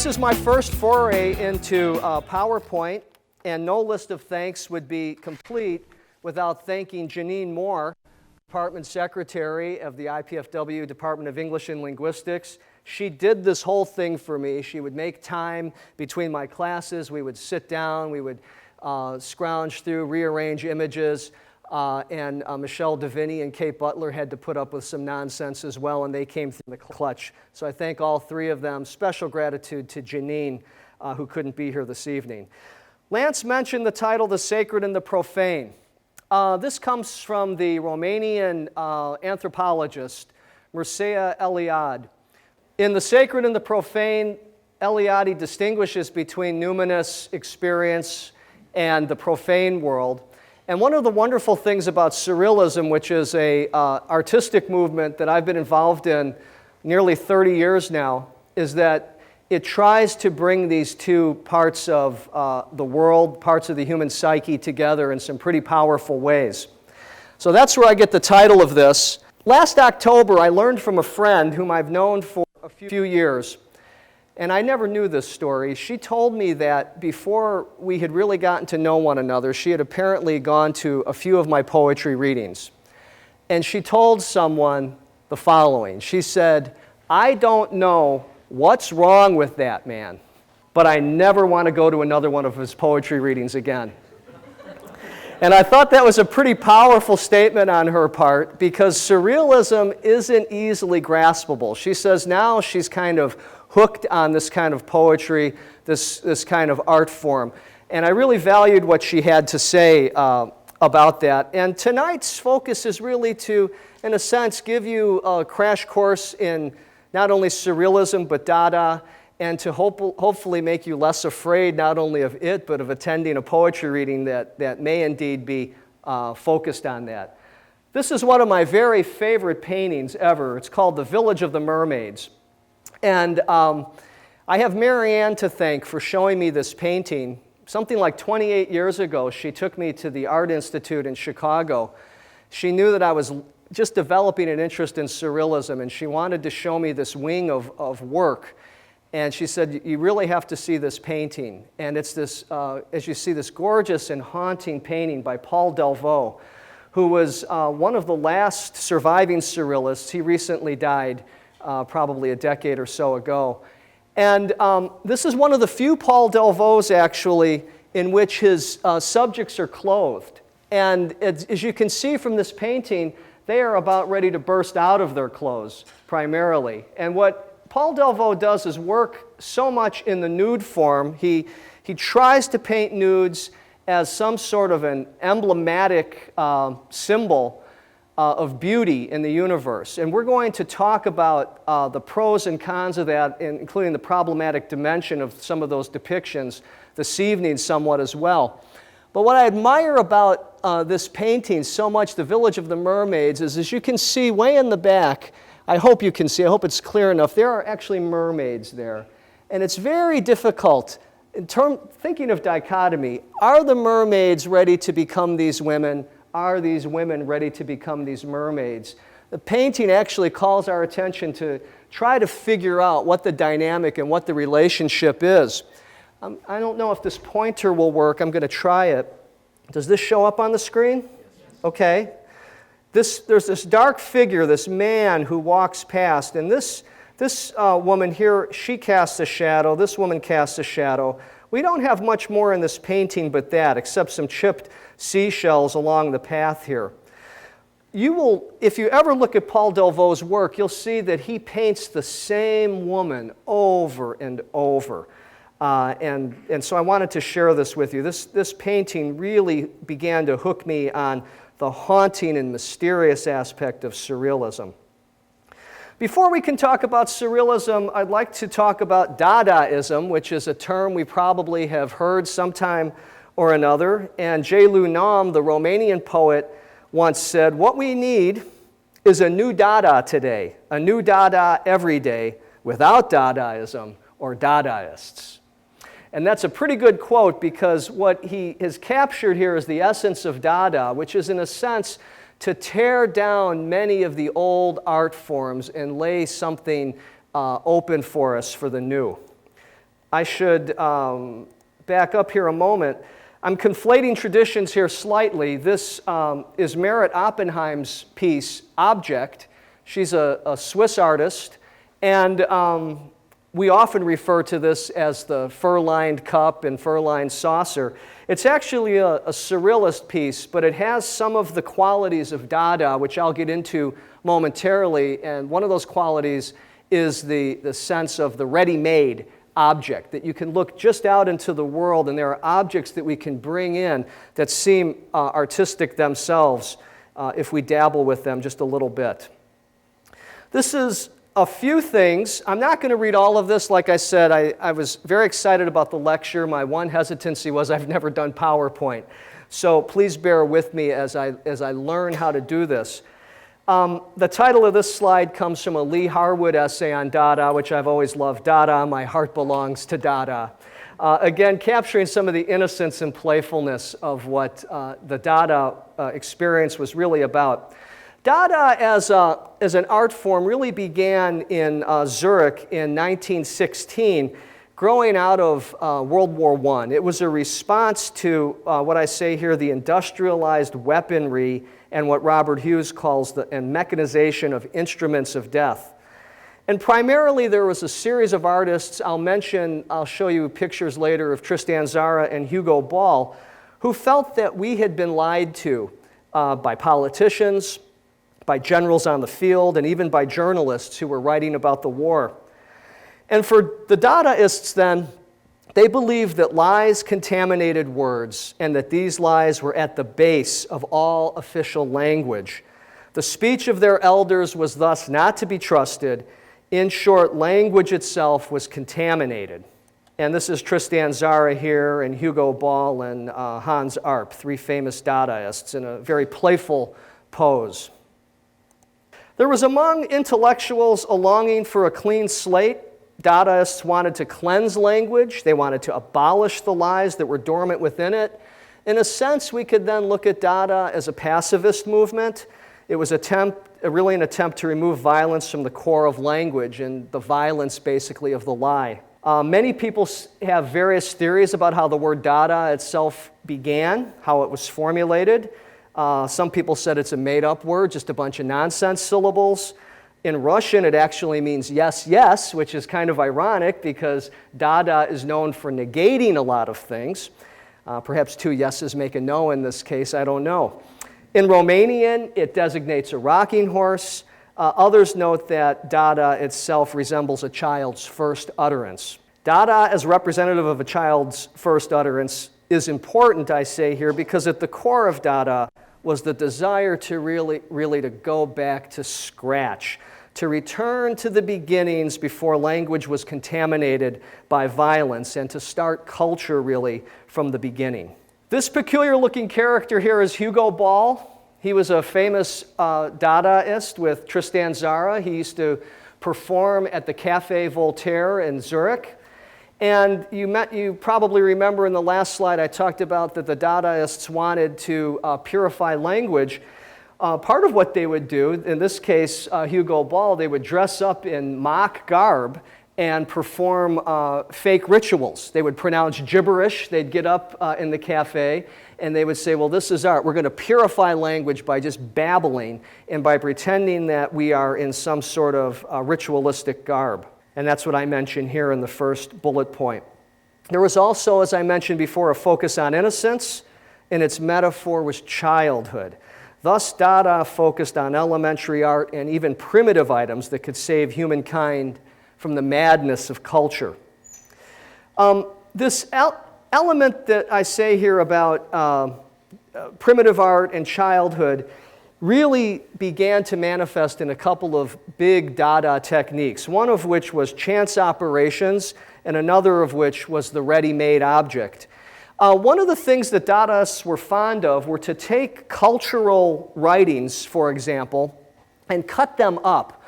This is my first foray into PowerPoint, and no list of thanks would be complete without thanking Janine Moore, Department Secretary of the IPFW Department of English and Linguistics. She did this whole thing for me. She would make time between my classes. We would sit down, we would scrounge through, rearrange images, and Michelle Deviney and Kate Butler had to put up with some nonsense as well, and they came through the clutch. So I thank all three of them. Special gratitude to Janine, who couldn't be here this evening. Lance mentioned the title, The Sacred and the Profane. This comes from the Romanian anthropologist, Mircea Eliade. In The Sacred and the Profane, Eliade distinguishes between numinous experience and the profane world. And one of the wonderful things about Surrealism, which is an artistic movement that I've been involved in nearly 30 years now, is that it tries to bring these two parts of the world, parts of the human psyche together in some pretty powerful ways. So that's where I get the title of this. Last October, I learned from a friend whom I've known for a few years, and I never knew this story. She told me that before we had really gotten to know one another, she had apparently gone to a few of my poetry readings. And she told someone the following. She said, "I don't know what's wrong with that man, but I never want to go to another one of his poetry readings again." And I thought that was a pretty powerful statement on her part, because Surrealism isn't easily graspable. She says now she's kind of hooked on this kind of poetry, this kind of art form. And I really valued what she had to say about that. And tonight's focus is really to, in a sense, give you a crash course in not only Surrealism, but Dada, and to hopefully make you less afraid not only of it, but of attending a poetry reading that may indeed be focused on that. This is one of my very favorite paintings ever. It's called The Village of the Mermaids. And I have Marianne to thank for showing me this painting. Something like 28 years ago, she took me to the Art Institute in Chicago. She knew that I was just developing an interest in Surrealism, and she wanted to show me this wing of work. And she said, "You really have to see this painting." And it's this, as you see, this gorgeous and haunting painting by Paul Delvaux, who was one of the last surviving Surrealists. He recently died probably a decade or so ago. And this is one of the few Paul Delvaux, actually, in which his subjects are clothed. And as you can see from this painting, they are about ready to burst out of their clothes, primarily. And what Paul Delvaux does is work so much in the nude form. He tries to paint nudes as some sort of an emblematic symbol of beauty in the universe. And we're going to talk about the pros and cons of that, including the problematic dimension of some of those depictions this evening somewhat as well. But what I admire about this painting so much, The Village of the Mermaids, is as you can see way in the back, I hope you can see, I hope it's clear enough, there are actually mermaids there. And it's very difficult, thinking of dichotomy, are the mermaids ready to become these women? Are these women ready to become these mermaids? The painting actually calls our attention to try to figure out what the dynamic and what the relationship is. I don't know if this pointer will work. I'm going to try it. Does this show up on the screen? Okay. There's this dark figure, this man who walks past, and this woman here, she casts a shadow. This woman casts a shadow. We don't have much more in this painting but that, except some chipped seashells along the path here. You will, if you ever look at Paul Delvaux's work, you'll see that he paints the same woman over and over. And so I wanted to share this with you. This painting really began to hook me on the haunting and mysterious aspect of Surrealism. Before we can talk about Surrealism, I'd like to talk about Dadaism, which is a term we probably have heard sometime or another. And J.L. Naum, the Romanian poet, once said, "What we need is a new Dada today, a new Dada every day, without Dadaism or Dadaists." And that's a pretty good quote, because what he has captured here is the essence of Dada, which is in a sense to tear down many of the old art forms and lay something open for us for the new. I should back up here a moment. I'm conflating traditions here slightly. This is Merit Oppenheim's piece, Object. She's a Swiss artist, and we often refer to this as the fur-lined cup and fur-lined saucer. It's actually a surrealist piece, but it has some of the qualities of Dada, which I'll get into momentarily, and one of those qualities is the sense of the ready-made object, that you can look just out into the world and there are objects that we can bring in that seem artistic themselves if we dabble with them just a little bit. This is a few things. I'm not going to read all of this. Like I said, I was very excited about the lecture. My one hesitancy was I've never done PowerPoint. So please bear with me as I learn how to do this. The title of this slide comes from a Lee Harwood essay on Dada, which I've always loved. Dada, my heart belongs to Dada. Again, capturing some of the innocence and playfulness of what the Dada experience was really about. Dada as an art form really began in Zurich in 1916, growing out of World War I. It was a response to what I say here, the industrialized weaponry and what Robert Hughes calls the mechanization of instruments of death. And primarily there was a series of artists, I'll show you pictures later of Tristan Tzara and Hugo Ball, who felt that we had been lied to by politicians, by generals on the field, and even by journalists who were writing about the war. And for the Dadaists then, they believed that lies contaminated words and that these lies were at the base of all official language. The speech of their elders was thus not to be trusted. In short, language itself was contaminated. And this is Tristan Tzara here, and Hugo Ball and Hans Arp, three famous Dadaists, in a very playful pose. There was among intellectuals a longing for a clean slate. Dadaists wanted to cleanse language. They wanted to abolish the lies that were dormant within it. In a sense, we could then look at Dada as a pacifist movement. It was really an attempt to remove violence from the core of language and the violence, basically, of the lie. Many people have various theories about how the word Dada itself began, how it was formulated. Some people said it's a made-up word, just a bunch of nonsense syllables. In Russian, it actually means yes, yes, which is kind of ironic because Dada is known for negating a lot of things. Perhaps two yeses make a no in this case, I don't know. In Romanian, it designates a rocking horse. Others note that Dada itself resembles a child's first utterance. Dada, as representative of a child's first utterance, is important, I say here, because at the core of Dada was the desire to really to go back to scratch, to return to the beginnings before language was contaminated by violence, and to start culture really from the beginning. This peculiar-looking character here is Hugo Ball. He was a famous Dadaist with Tristan Tzara. He used to perform at the Café Voltaire in Zurich. And you probably remember in the last slide I talked about that the Dadaists wanted to purify language. Part of what they would do, in this case Hugo Ball, they would dress up in mock garb and perform fake rituals. They would pronounce gibberish. They'd get up in the cafe and they would say, well, this is art. We're going to purify language by just babbling and by pretending that we are in some sort of ritualistic garb. And that's what I mentioned here in the first bullet point. There was also, as I mentioned before, a focus on innocence, and its metaphor was childhood. Thus, Dada focused on elementary art and even primitive items that could save humankind from the madness of culture. This element that I say here about primitive art and childhood really began to manifest in a couple of big Dada techniques, one of which was chance operations, and another of which was the ready-made object. One of the things that Dadaists were fond of were to take cultural writings, for example, and cut them up,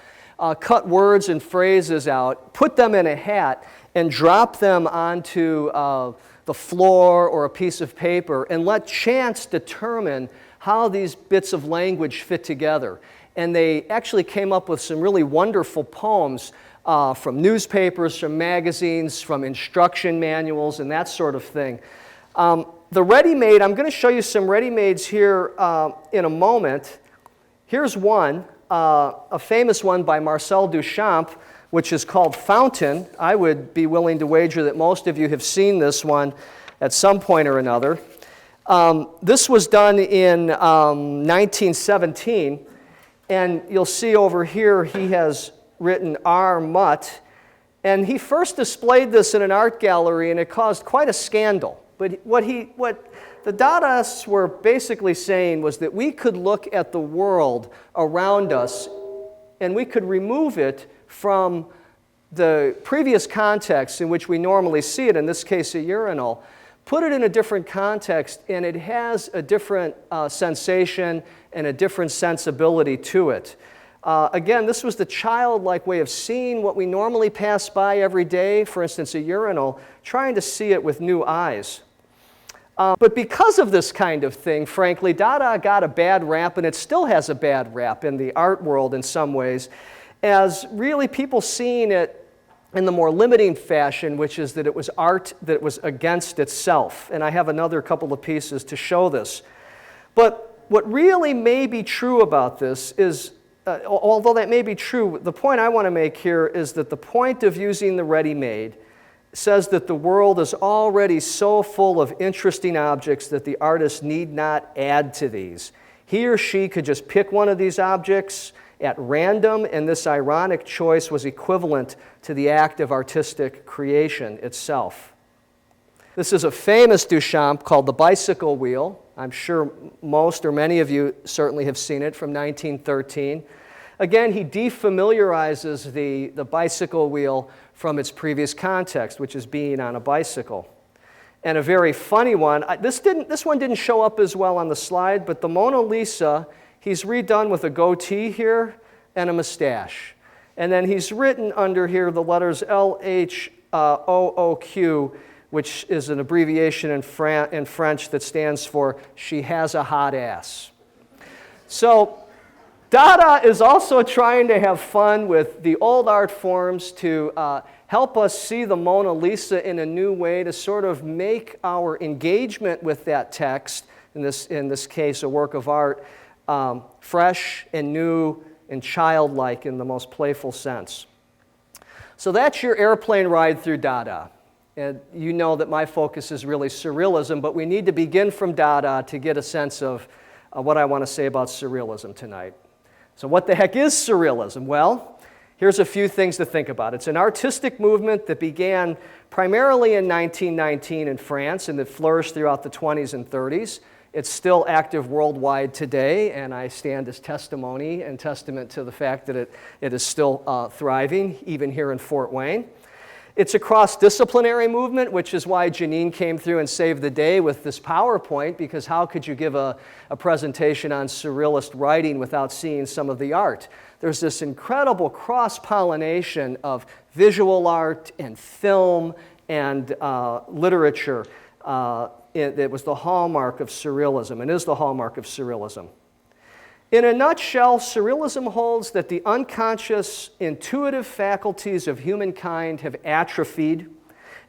cut words and phrases out, put them in a hat, and drop them onto the floor or a piece of paper, and let chance determine how these bits of language fit together. And they actually came up with some really wonderful poems from newspapers, from magazines, from instruction manuals, and that sort of thing. The ready-made, I'm going to show you some ready-mades here in a moment. Here's one, a famous one by Marcel Duchamp, which is called Fountain. I would be willing to wager that most of you have seen this one at some point or another. This was done in 1917, and you'll see over here he has written R. Mutt, and he first displayed this in an art gallery, and it caused quite a scandal. But what the Dadaists were basically saying was that we could look at the world around us, and we could remove it from the previous context in which we normally see it, in this case a urinal, put it in a different context, and it has a different sensation and a different sensibility to it. Again, this was the childlike way of seeing what we normally pass by every day, for instance, a urinal, trying to see it with new eyes. But because of this kind of thing, frankly, Dada got a bad rap, and it still has a bad rap in the art world in some ways, as really people seeing it in the more limiting fashion, which is that it was art that was against itself. And I have another couple of pieces to show this. But what really may be true about this is, although that may be true, the point I want to make here is that the point of using the ready-made says that the world is already so full of interesting objects that the artist need not add to these. He or she could just pick one of these objects at random, and this ironic choice was equivalent to the act of artistic creation itself. This is a famous Duchamp called The Bicycle Wheel. I'm sure most or many of you certainly have seen it, from 1913. Again, he defamiliarizes the bicycle wheel from its previous context, which is being on a bicycle. And a very funny one, this one didn't show up as well on the slide, but the Mona Lisa, he's redone with a goatee here and a mustache. And then he's written under here the letters LHOOQ, which is an abbreviation in French that stands for "she has a hot ass." So Dada is also trying to have fun with the old art forms to help us see the Mona Lisa in a new way, to sort of make our engagement with that text, in this case a work of art, fresh and new and childlike in the most playful sense. So that's your airplane ride through Dada. And you know that my focus is really Surrealism, but we need to begin from Dada to get a sense of what I want to say about Surrealism tonight. So what the heck is Surrealism? Well, here's a few things to think about. It's an artistic movement that began primarily in 1919 in France and that flourished throughout the 20s and 30s. It's still active worldwide today, and I stand as testimony and testament to the fact that it is still thriving, even here in Fort Wayne. It's a cross-disciplinary movement, which is why Janine came through and saved the day with this PowerPoint, because how could you give a presentation on Surrealist writing without seeing some of the art? There's this incredible cross-pollination of visual art and film and literature. It was the hallmark of Surrealism and is the hallmark of Surrealism. In a nutshell, Surrealism holds that the unconscious, intuitive faculties of humankind have atrophied,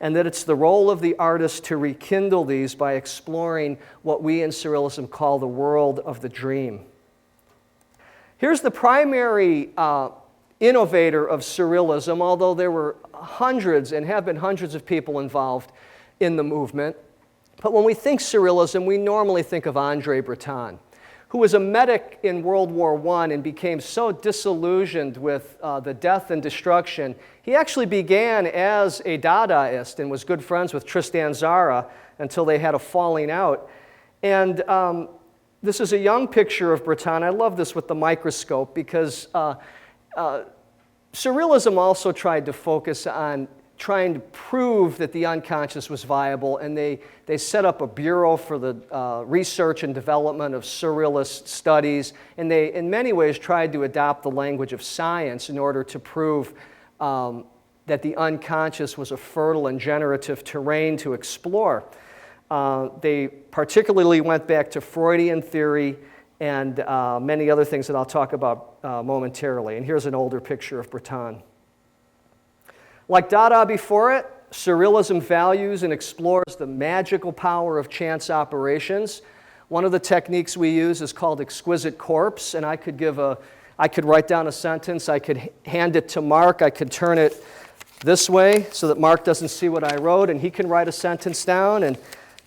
and that it's the role of the artist to rekindle these by exploring what we in Surrealism call the world of the dream. Here's the primary innovator of Surrealism, although there were hundreds and have been hundreds of people involved in the movement. But when we think Surrealism, we normally think of Andre Breton, who was a medic in World War I and became so disillusioned with the death and destruction. He actually began as a Dadaist and was good friends with Tristan Tzara until they had a falling out. And this is a young picture of Breton. I love this with the microscope because Surrealism also tried to focus on trying to prove that the unconscious was viable, and they set up a bureau for the research and development of Surrealist studies, and they, in many ways, tried to adopt the language of science in order to prove that the unconscious was a fertile and generative terrain to explore. They particularly went back to Freudian theory and many other things that I'll talk about momentarily. And here's an older picture of Breton. Like Dada before it, Surrealism values and explores the magical power of chance operations. One of the techniques we use is called Exquisite Corpse, and I could write down a sentence, I could hand it to Mark, I could turn it this way so that Mark doesn't see what I wrote, and he can write a sentence down, and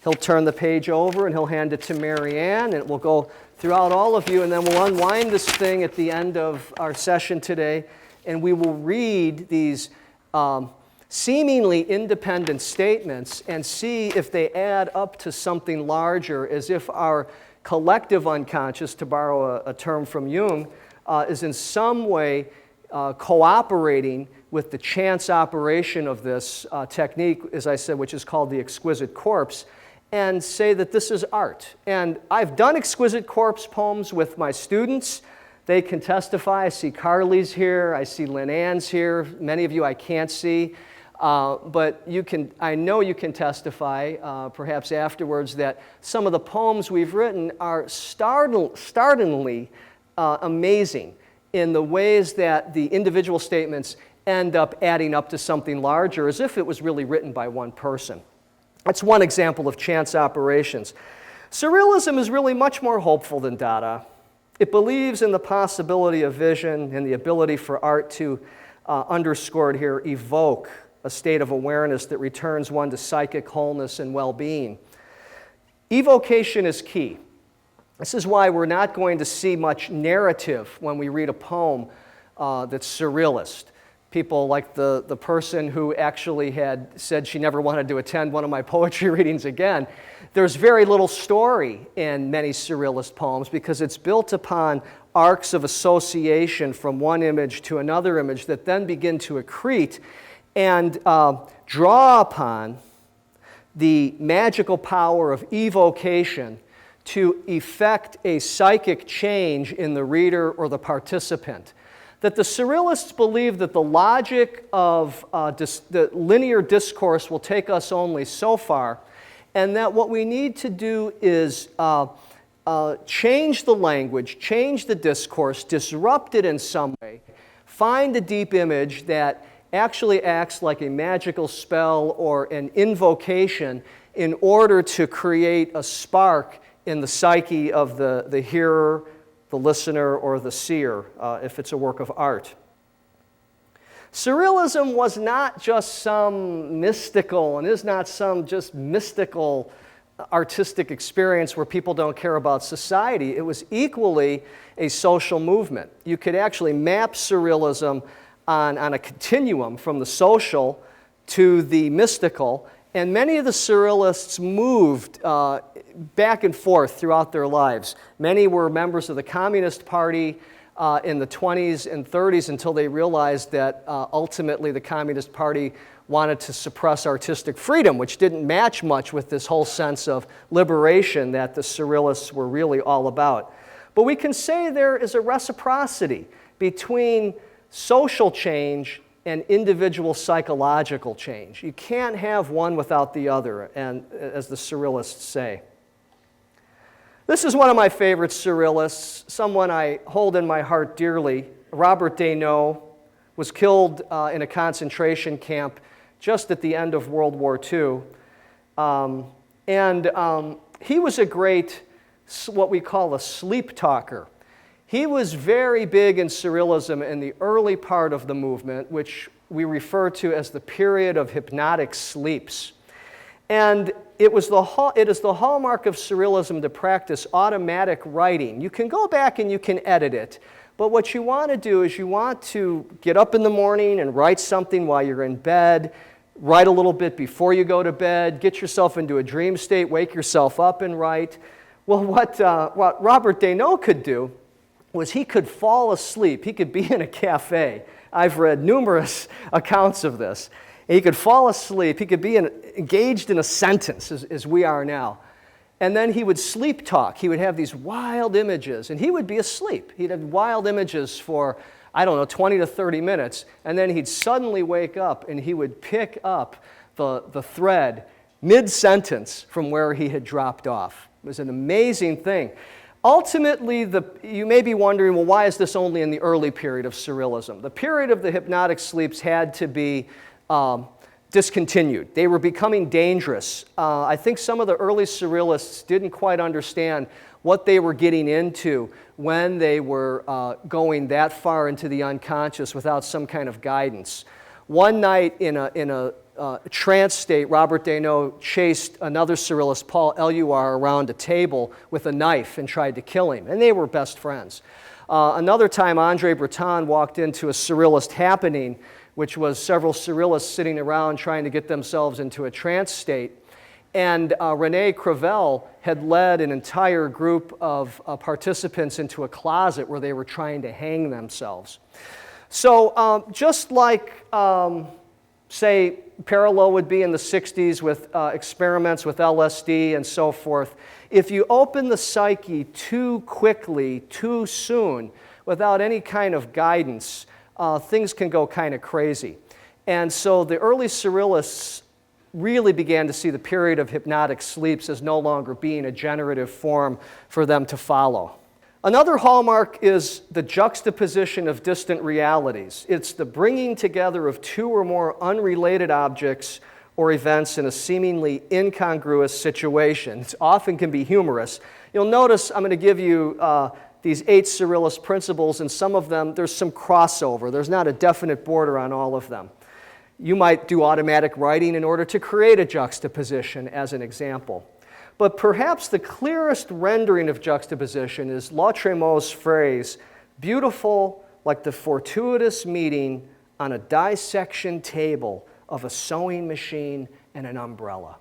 he'll turn the page over, and he'll hand it to Marianne, and it will go throughout all of you, and then we'll unwind this thing at the end of our session today, and we will read these seemingly independent statements and see if they add up to something larger, as if our collective unconscious, to borrow a term from Jung, is in some way cooperating with the chance operation of this technique, as I said, which is called the Exquisite Corpse, and say that this is art. And I've done Exquisite Corpse poems with my students. They can testify. I see Carly's here. I see Lynn Ann's here. Many of you I can't see. But I know you can testify, perhaps afterwards, that some of the poems we've written are startlingly amazing in the ways that the individual statements end up adding up to something larger, as if it was really written by one person. That's one example of chance operations. Surrealism is really much more hopeful than Dada. It believes in the possibility of vision and the ability for art to, underscored here, evoke a state of awareness that returns one to psychic wholeness and well-being. Evocation is key. This is why we're not going to see much narrative when we read a poem that's surrealist. People like the person who actually had said she never wanted to attend one of my poetry readings again. There's very little story in many surrealist poems because it's built upon arcs of association from one image to another image that then begin to accrete and draw upon the magical power of evocation to effect a psychic change in the reader or the participant. That the surrealists believe that the logic of the linear discourse will take us only so far, and that what we need to do is change the language, change the discourse, disrupt it in some way, find a deep image that actually acts like a magical spell or an invocation in order to create a spark in the psyche of the hearer, the listener, or the seer, if it's a work of art. Surrealism was not just some mystical, and is not some just mystical artistic experience where people don't care about society. It was equally a social movement. You could actually map surrealism on a continuum from the social to the mystical, and many of the surrealists moved back and forth throughout their lives. Many were members of the Communist Party in the 20s and 30s until they realized that ultimately the Communist Party wanted to suppress artistic freedom, which didn't match much with this whole sense of liberation that the surrealists were really all about. But we can say there is a reciprocity between social change and individual psychological change. You can't have one without the other, and as the surrealists say. This is one of my favorite surrealists, someone I hold in my heart dearly. Robert Desnos was killed in a concentration camp just at the end of World War II. He was a great, what we call a sleep talker. He was very big in surrealism in the early part of the movement, which we refer to as the period of hypnotic sleeps. And it is the hallmark of surrealism to practice automatic writing. You can go back and you can edit it, but what you want to do is you want to get up in the morning and write something while you're in bed, write a little bit before you go to bed, get yourself into a dream state, wake yourself up and write. Well, what Robert Desnos could do was he could fall asleep. He could be in a cafe. I've read numerous accounts of this. He could fall asleep. He could be engaged in a sentence, as we are now. And then he would sleep talk. He would have these wild images, and he would be asleep. He'd have wild images for, 20 to 30 minutes, and then he'd suddenly wake up, and he would pick up the thread mid-sentence from where he had dropped off. It was an amazing thing. Ultimately, you may be wondering, well, why is this only in the early period of surrealism? The period of the hypnotic sleeps had to be discontinued. They were becoming dangerous. I think some of the early surrealists didn't quite understand what they were getting into when they were going that far into the unconscious without some kind of guidance. One night in a trance state, Robert Desnos chased another surrealist, Paul Eluard, around a table with a knife and tried to kill him, and they were best friends. Another time, Andre Breton walked into a surrealist happening, which was several surrealists sitting around trying to get themselves into a trance state. And Rene Magritte had led an entire group of participants into a closet where they were trying to hang themselves. So just like, say, parallel would be in the 60s with experiments with LSD and so forth, if you open the psyche too quickly, too soon, without any kind of guidance, things can go kind of crazy. And so the early surrealists really began to see the period of hypnotic sleeps as no longer being a generative form for them to follow. Another hallmark is the juxtaposition of distant realities. It's the bringing together of two or more unrelated objects or events in a seemingly incongruous situation. It often can be humorous. You'll notice I'm going to give you these 8 surrealist principles, and some of them, there's some crossover. There's not a definite border on all of them. You might do automatic writing in order to create a juxtaposition, as an example. But perhaps the clearest rendering of juxtaposition is Lautréamont's phrase, beautiful like the fortuitous meeting on a dissection table of a sewing machine and an umbrella.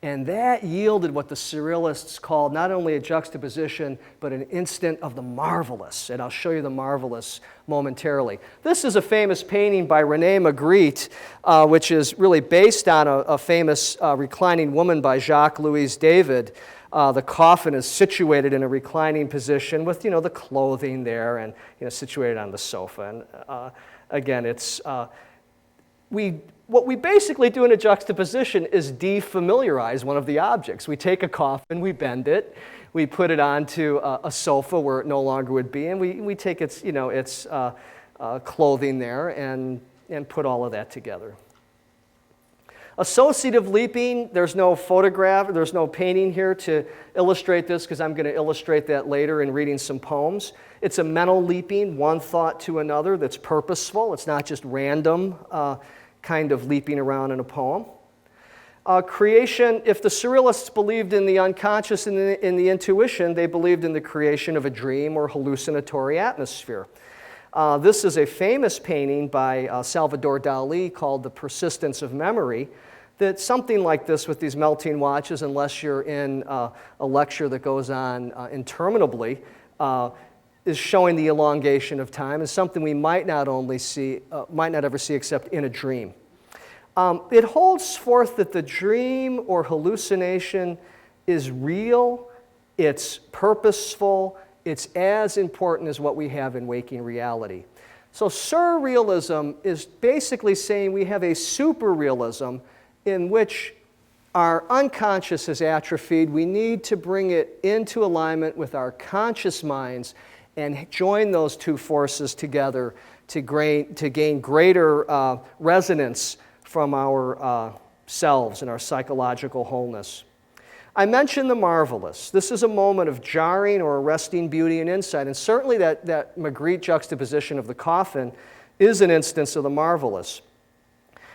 And that yielded what the surrealists called not only a juxtaposition, but an instant of the marvelous. And I'll show you the marvelous momentarily. This is a famous painting by Rene Magritte, which is really based on a famous reclining woman by Jacques-Louis David. The coffin is situated in a reclining position with, the clothing there and, situated on the sofa. And again, it's... What we basically do in a juxtaposition is defamiliarize one of the objects. We take a coffin, we bend it, we put it onto a sofa where it no longer would be, and we take its, its clothing there and put all of that together. Associative leaping, there's no photograph, there's no painting here to illustrate this because I'm going to illustrate that later in reading some poems. It's a mental leaping, one thought to another that's purposeful. It's not just random kind of leaping around in a poem. Creation, if the surrealists believed in the unconscious and in the intuition, they believed in the creation of a dream or hallucinatory atmosphere. This is a famous painting by Salvador Dali called The Persistence of Memory, that's something like this with these melting watches, unless you're in a lecture that goes on interminably, is showing the elongation of time, is something we might not ever see except in a dream. It holds forth that the dream or hallucination is real, it's purposeful, it's as important as what we have in waking reality. So surrealism is basically saying we have a superrealism in which our unconscious is atrophied. We need to bring it into alignment with our conscious minds and join those two forces together to gain greater resonance from our selves and our psychological wholeness. I mentioned the marvelous. This is a moment of jarring or arresting beauty and insight, and certainly that Magritte juxtaposition of the coffin is an instance of the marvelous.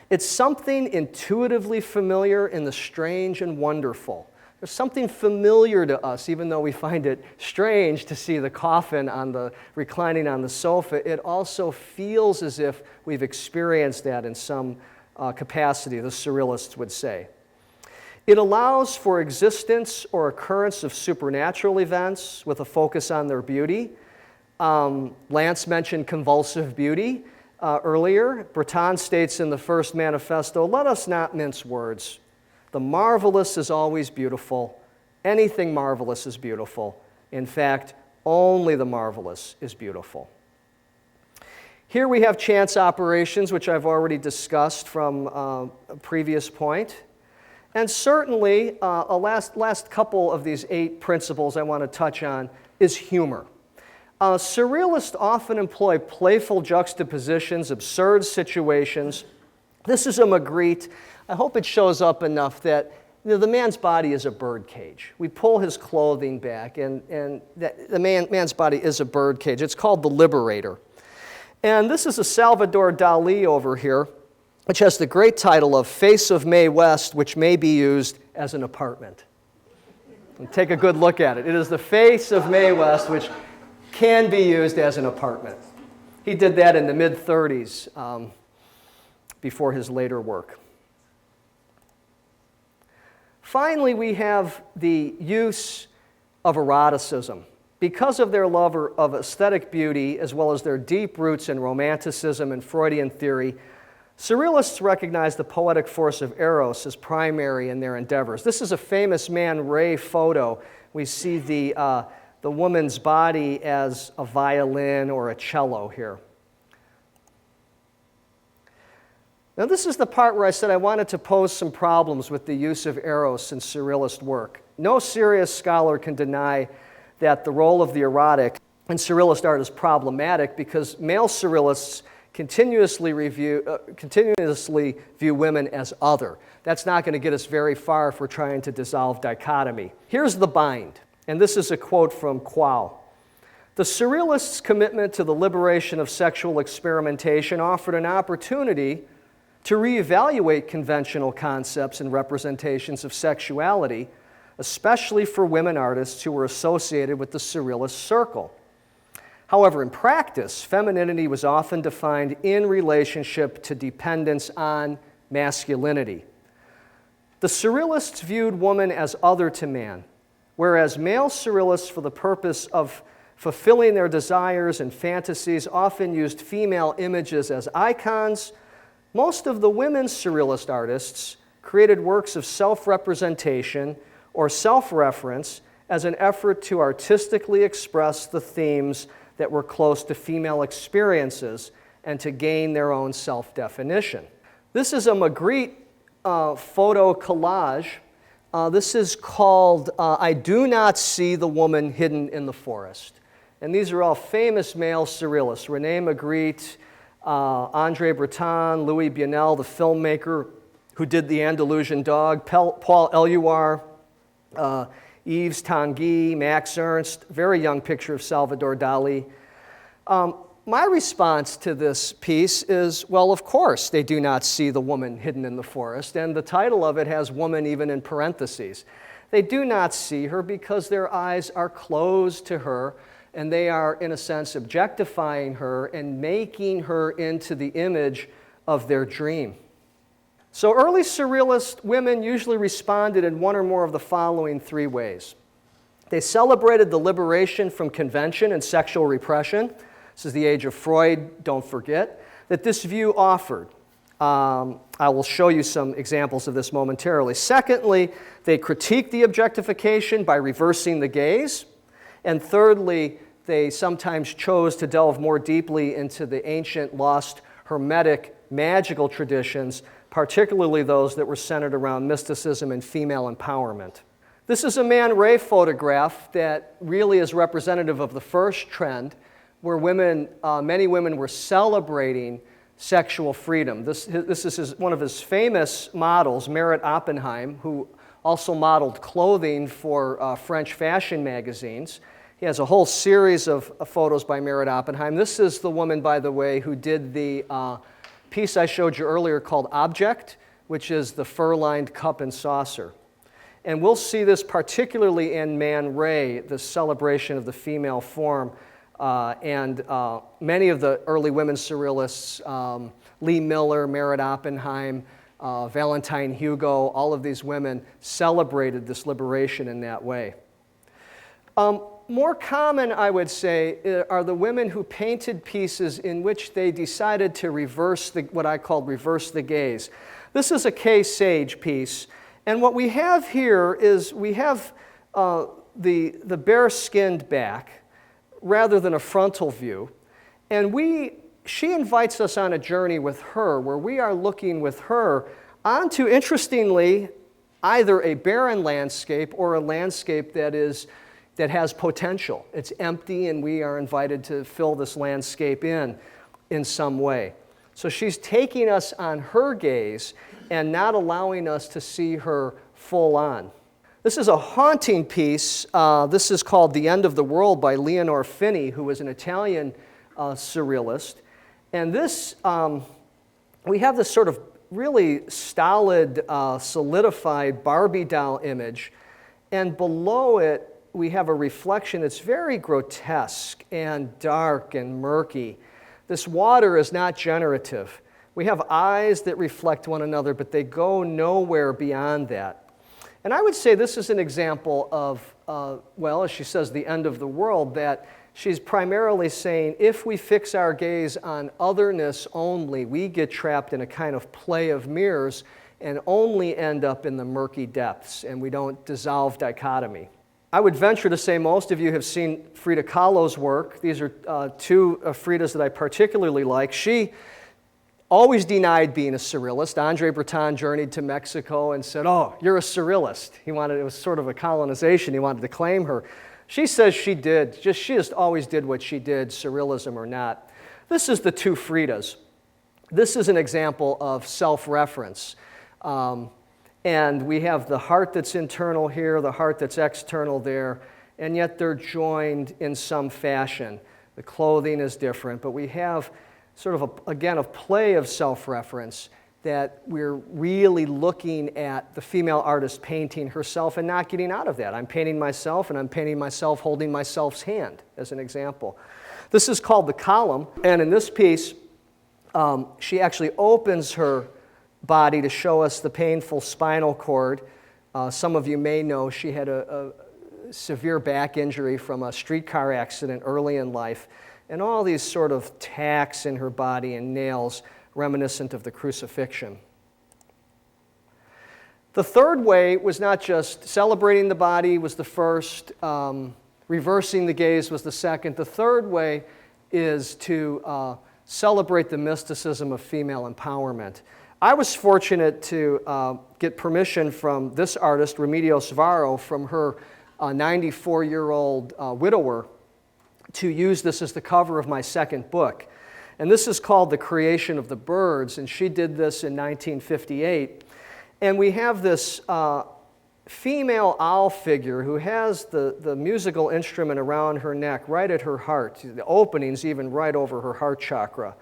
It's something intuitively familiar in the strange and wonderful. There's something familiar to us, even though we find it strange to see the coffin reclining on the sofa. It also feels as if we've experienced that in some capacity, the surrealists would say. It allows for existence or occurrence of supernatural events with a focus on their beauty. Lance mentioned convulsive beauty earlier. Breton states in the first manifesto, "Let us not mince words. The marvelous is always beautiful. Anything marvelous is beautiful. In fact, only the marvelous is beautiful." Here we have chance operations, which I've already discussed from a previous point. And certainly, a last couple of these 8 principles I want to touch on is humor. Surrealists often employ playful juxtapositions, absurd situations, This is a Magritte. I hope it shows up enough that the man's body is a bird cage. We pull his clothing back, and the man's body is a bird cage. It's called The Liberator. And this is a Salvador Dali over here, which has the great title of Face of Mae West, which may be used as an apartment. And take a good look at it. It is the face of Mae West, which can be used as an apartment. He did that in the mid-30s before his later work. Finally, we have the use of eroticism. Because of their love of aesthetic beauty, as well as their deep roots in Romanticism and Freudian theory, Surrealists recognize the poetic force of Eros as primary in their endeavors. This is a famous Man Ray photo. We see the woman's body as a violin or a cello here. Now, this is the part where I said I wanted to pose some problems with the use of Eros in Surrealist work. No serious scholar can deny that the role of the erotic in Surrealist art is problematic because male Surrealists continuously view women as other. That's not going to get us very far if we're trying to dissolve dichotomy. Here's the bind, and this is a quote from Quao. The Surrealists' commitment to the liberation of sexual experimentation offered an opportunity to reevaluate conventional concepts and representations of sexuality, especially for women artists who were associated with the Surrealist circle. However, in practice, femininity was often defined in relationship to dependence on masculinity. The Surrealists viewed woman as other to man, whereas male Surrealists, for the purpose of fulfilling their desires and fantasies, often used female images as icons. Most of the women's Surrealist artists created works of self-representation or self-reference as an effort to artistically express the themes that were close to female experiences and to gain their own self-definition. This is a Magritte photo collage. This is called I Do Not See the Woman Hidden in the Forest. And these are all famous male Surrealists. Rene Magritte, Andre Breton, Louis Buñuel, the filmmaker who did The Andalusian Dog, Paul Eluard, Yves Tanguy, Max Ernst, very young picture of Salvador Dali. My response to this piece is, well, of course they do not see the woman hidden in the forest, and the title of it has woman even in parentheses. They do not see her because their eyes are closed to her, and they are, in a sense, objectifying her and making her into the image of their dream. So early Surrealist women usually responded in one or more of the following three ways. They celebrated the liberation from convention and sexual repression. This is the age of Freud, don't forget, that this view offered. I will show you some examples of this momentarily. Secondly, they critiqued the objectification by reversing the gaze. And thirdly, they sometimes chose to delve more deeply into the ancient, lost, hermetic, magical traditions, particularly those that were centered around mysticism and female empowerment. This is a Man Ray photograph that really is representative of the first trend, where many women were celebrating sexual freedom. This is one of his famous models, Merritt Oppenheim, who also modeled clothing for French fashion magazines. He has a whole series of photos by Merritt Oppenheim. This is the woman, by the way, who did the piece I showed you earlier called Object, which is the fur-lined cup and saucer. And we'll see this particularly in Man Ray, the celebration of the female form. And many of the early women Surrealists, Lee Miller, Merritt Oppenheim, Valentine Hugo, all of these women celebrated this liberation in that way. More common, I would say, are the women who painted pieces in which they decided to reverse what I called reverse the gaze. This is a Kay Sage piece, and what we have here is we have the bare-skinned back rather than a frontal view, and she invites us on a journey with her where we are looking with her onto, interestingly, either a barren landscape or a landscape that has potential. It's empty, and we are invited to fill this landscape in some way. So she's taking us on her gaze and not allowing us to see her full on. This is a haunting piece. This is called The End of the World by Leonore Fini, who was an Italian surrealist. And this, we have this sort of really stolid, solidified Barbie doll image. And below it, we have a reflection that's very grotesque and dark and murky. This water is not generative. We have eyes that reflect one another, but they go nowhere beyond that. And I would say this is an example of, well, as she says, the end of the world, that she's primarily saying if we fix our gaze on otherness only, we get trapped in a kind of play of mirrors and only end up in the murky depths, and we don't dissolve dichotomy. I would venture to say most of you have seen Frida Kahlo's work. These are two Fridas that I particularly like. She always denied being a surrealist. Andre Breton journeyed to Mexico and said, "Oh, you're a surrealist." It was sort of a colonization. He wanted to claim her. She says she did. She just always did what she did, surrealism or not. This is the two Fridas. This is an example of self-reference. And we have the heart that's internal here, the heart that's external there, and yet they're joined in some fashion. The clothing is different, but we have sort of, again, a play of self-reference that we're really looking at the female artist painting herself and not getting out of that. I'm painting myself, and I'm painting myself holding myself's hand, as an example. This is called the column, and in this piece, she actually opens her body to show us the painful spinal cord. Some of you may know she had a severe back injury from a streetcar accident early in life, and all these sort of tacks in her body and nails reminiscent of the crucifixion. The third way was not just celebrating the body was the first, reversing the gaze was the second. The third way is to celebrate the mysticism of female empowerment. I was fortunate to get permission from this artist, Remedios Varo, from her 94-year-old widower, to use this as the cover of my second book. And this is called The Creation of the Birds, and she did this in 1958. And we have this female owl figure who has the musical instrument around her neck, right at her heart. The opening's even right over her heart chakra.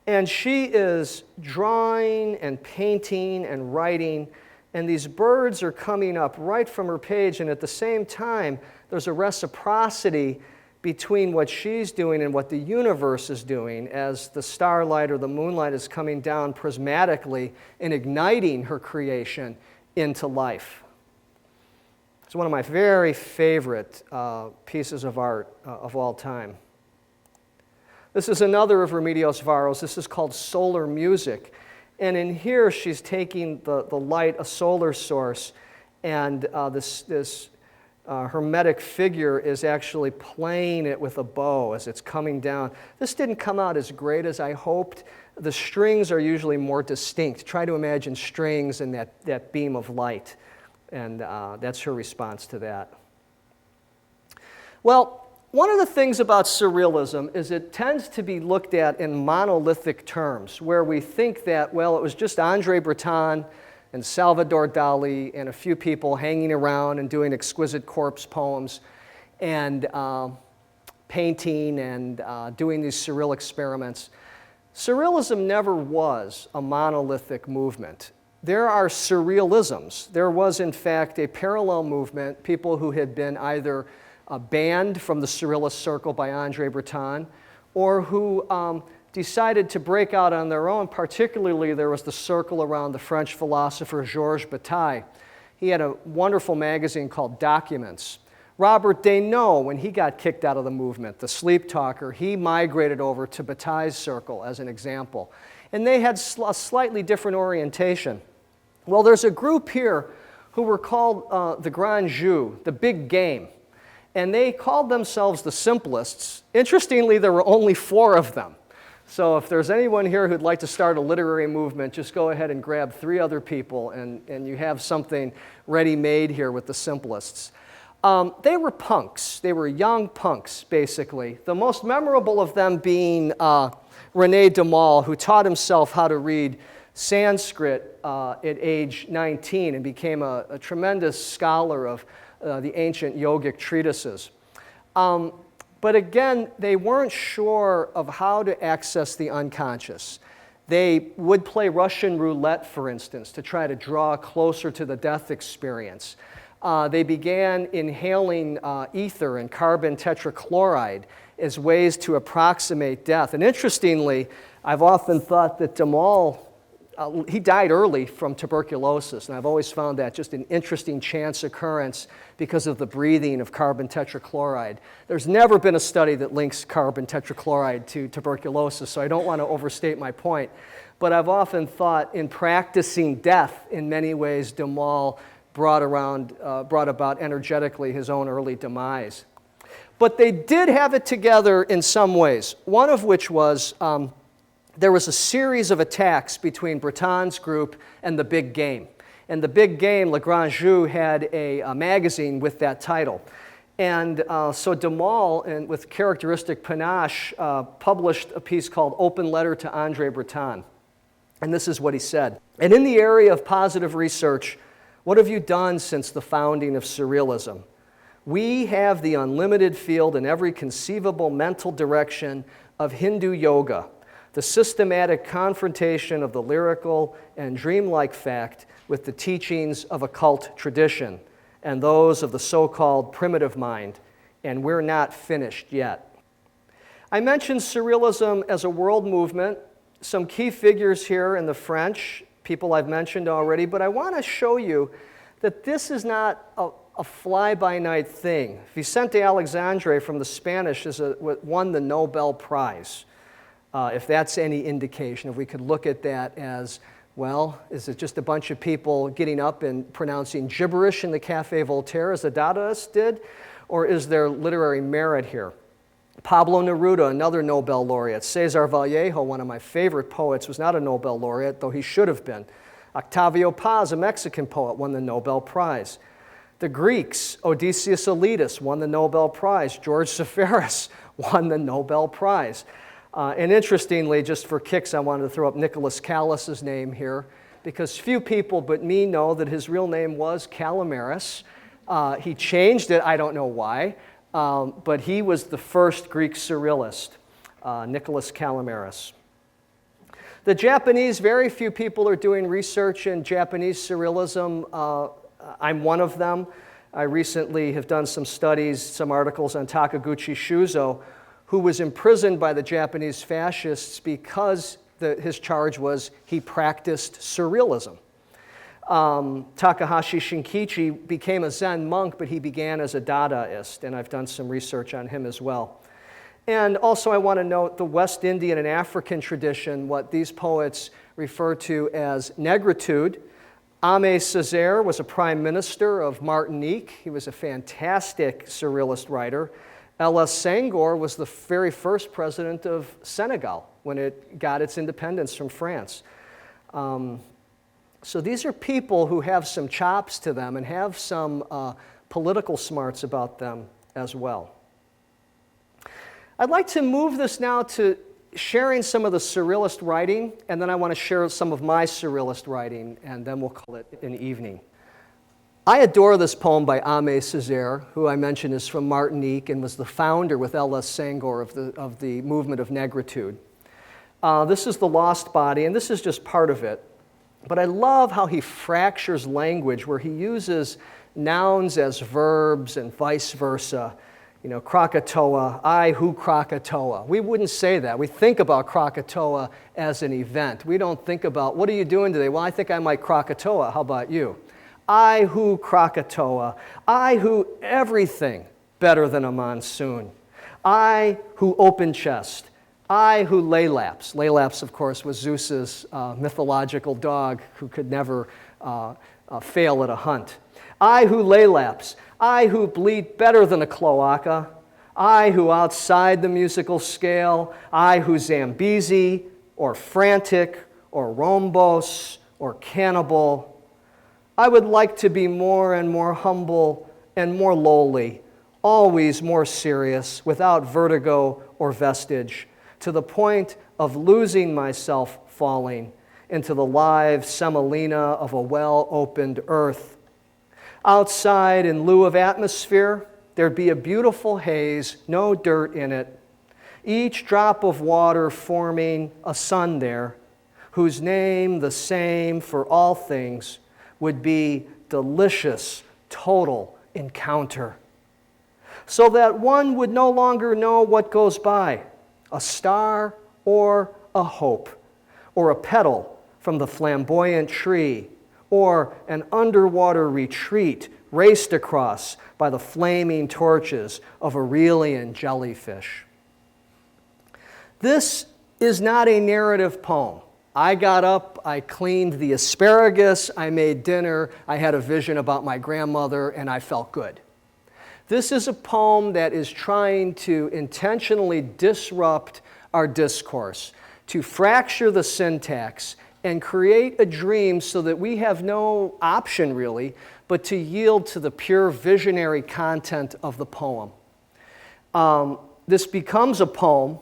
And she is drawing and painting and writing, and these birds are coming up right from her page, and at the same time, there's a reciprocity between what she's doing and what the universe is doing as the starlight or the moonlight is coming down prismatically and igniting her creation into life. It's one of my very favorite pieces of art of all time. This is another of Remedios Varo's. This is called Solar Music. And in here, she's taking the light, a solar source, and this hermetic figure is actually playing it with a bow as it's coming down. This didn't come out as great as I hoped. The strings are usually more distinct. Try to imagine strings and that beam of light. And that's her response to that. Well, one of the things about surrealism is it tends to be looked at in monolithic terms, where we think that, well, it was just Andre Breton and Salvador Dali and a few people hanging around and doing Exquisite Corpse poems and painting and doing these surreal experiments. Surrealism never was a monolithic movement. There are surrealisms. There was, in fact, a parallel movement, people who had been either banned from the Surrealist circle by Andre Breton, or who decided to break out on their own. Particularly, there was the circle around the French philosopher Georges Bataille. He had a wonderful magazine called Documents. Robert Desnos, when he got kicked out of the movement, the sleep talker, he migrated over to Bataille's circle as an example. And they had a slightly different orientation. Well, there's a group here who were called the Grand Jeu, the big game. And they called themselves the Simplists. Interestingly, there were only 4 of them. So if there's anyone here who'd like to start a literary movement, just go ahead and grab 3 other people, and you have something ready-made here with the Simplists. They were punks. They were young punks, basically. The most memorable of them being Rene who taught himself how to read Sanskrit at age 19 and became a tremendous scholar of the ancient yogic treatises. But again, they weren't sure of how to access the unconscious. They would play Russian roulette, for instance, to try to draw closer to the death experience. They began inhaling ether and carbon tetrachloride as ways to approximate death. And interestingly, I've often thought that Delvaux, he died early from tuberculosis, and I've always found that just an interesting chance occurrence because of the breathing of carbon tetrachloride. There's never been a study that links carbon tetrachloride to tuberculosis, so I don't want to overstate my point. But I've often thought in practicing death, in many ways, Delvaux brought about energetically his own early demise. But they did have it together in some ways, one of which was there was a series of attacks between Breton's group and the Big Game. And the Big Game, Le Grand Jeu, had a magazine with that title. And so Delvaux, and with characteristic panache, published a piece called Open Letter to André Breton. And this is what he said. And in the area of positive research, what have you done since the founding of Surrealism? We have the unlimited field in every conceivable mental direction of Hindu yoga, the systematic confrontation of the lyrical and dreamlike fact with the teachings of occult tradition and those of the so-called primitive mind, and we're not finished yet. I mentioned Surrealism as a world movement, some key figures here in the French, people I've mentioned already, but I want to show you that this is not a fly-by-night thing. Vicente Alexandre from the Spanish won the Nobel Prize. If that's any indication, if we could look at that as, well, is it just a bunch of people getting up and pronouncing gibberish in the Café Voltaire as the Dadaists did, or is there literary merit here? Pablo Neruda, another Nobel laureate. Azar Vallejo, one of my favorite poets, was not a Nobel laureate, though he should have been. Octavio Paz, a Mexican poet, won the Nobel Prize. The Greeks, Odysseus Elitis, won the Nobel Prize. George Seferis won the Nobel Prize. And interestingly, just for kicks, I wanted to throw up Nicholas Callas's name here, because few people but me know that his real name was Calomiris. He changed it, I don't know why, but he was the first Greek surrealist, Nicholas Calomiris. The Japanese, very few people are doing research in Japanese surrealism. I'm one of them. I recently have done some studies, some articles on Takaguchi Shuzo, who was imprisoned by the Japanese fascists because his charge was he practiced surrealism. Takahashi Shinkichi became a Zen monk, but he began as a Dadaist, and I've done some research on him as well. And also I want to note the West Indian and African tradition, what these poets refer to as negritude. Aimé Césaire was a prime minister of Martinique. He was a fantastic surrealist writer. L.S. Senghor was the very first president of Senegal when it got its independence from France. So these are people who have some chops to them and have some political smarts about them as well. I'd like to move this now to sharing some of the surrealist writing, and then I want to share some of my surrealist writing, and then we'll call it an evening. I adore this poem by Aimé Césaire, who I mentioned is from Martinique and was the founder with L.S. Senghor of the movement of negritude. This is The Lost Body, and this is just part of it. But I love how he fractures language, where he uses nouns as verbs and vice versa. You know, Krakatoa, I who Krakatoa. We wouldn't say that. We think about Krakatoa as an event. We don't think about, what are you doing today? Well, I think I might Krakatoa. How about you? I who Krakatoa. I who everything better than a monsoon. I who open chest. I who Laelaps. Laelaps, of course, was Zeus's mythological dog who could never fail at a hunt. I who Laelaps. I who bleed better than a cloaca. I who outside the musical scale. I who Zambezi, or frantic, or rhombos, or cannibal. I would like to be more and more humble and more lowly, always more serious, without vertigo or vestige, to the point of losing myself falling into the live semolina of a well-opened earth. Outside, in lieu of atmosphere, there'd be a beautiful haze, no dirt in it, each drop of water forming a sun there, whose name, the same for all things, would be delicious, total encounter. So that one would no longer know what goes by, a star or a hope, or a petal from the flamboyant tree, or an underwater retreat raced across by the flaming torches of Aurelian jellyfish. This is not a narrative poem. I got up, I cleaned the asparagus, I made dinner, I had a vision about my grandmother, and I felt good. This is a poem that is trying to intentionally disrupt our discourse, to fracture the syntax, and create a dream so that we have no option really, but to yield to the pure visionary content of the poem. This becomes a poem,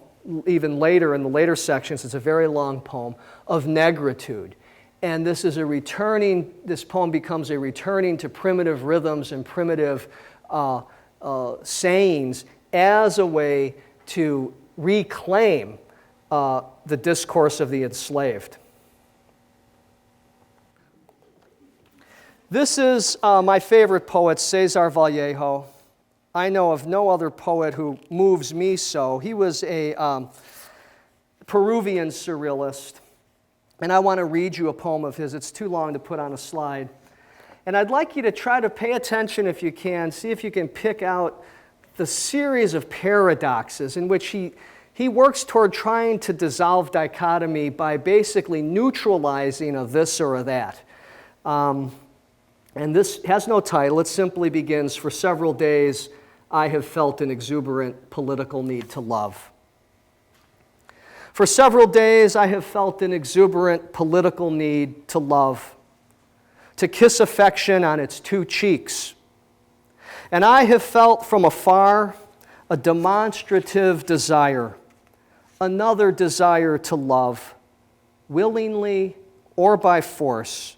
even later in the later sections, it's a very long poem, of negritude. And this poem becomes a returning to primitive rhythms and primitive sayings as a way to reclaim the discourse of the enslaved. This is my favorite poet, Azar Vallejo. I know of no other poet who moves me so. He was a Peruvian surrealist. And I want to read you a poem of his. It's too long to put on a slide. And I'd like you to try to pay attention if you can, see if you can pick out the series of paradoxes in which he works toward trying to dissolve dichotomy by basically neutralizing a this or a that. And this has no title. It simply begins, "For several days, I have felt an exuberant political need to love." For several days, I have felt an exuberant political need to love, to kiss affection on its two cheeks. And I have felt from afar a demonstrative desire, another desire to love, willingly or by force,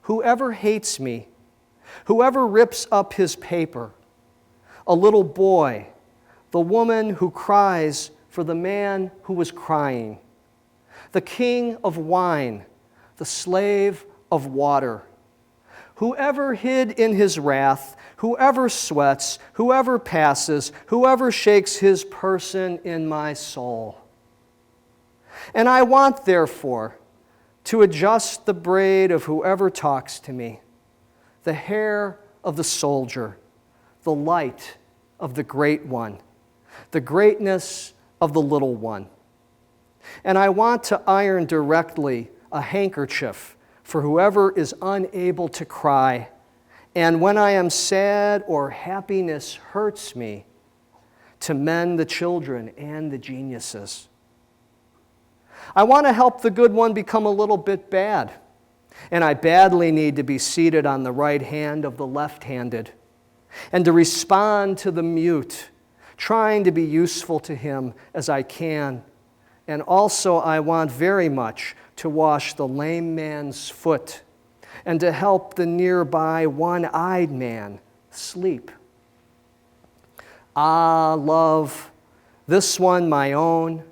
whoever hates me, whoever rips up his paper, a little boy, the woman who cries for the man who was crying, the king of wine, the slave of water, whoever hid in his wrath, whoever sweats, whoever passes, whoever shakes his person in my soul. And I want, therefore, to adjust the braid of whoever talks to me, the hair of the soldier, the light of the great one, the greatness of the little one. And I want to iron directly a handkerchief for whoever is unable to cry, and when I am sad or happiness hurts me, to mend the children and the geniuses. I want to help the good one become a little bit bad, and I badly need to be seated on the right hand of the left-handed, and to respond to the mute, trying to be useful to him as I can. And also I want very much to wash the lame man's foot, and to help the nearby one-eyed man sleep. Ah, love, this one my own,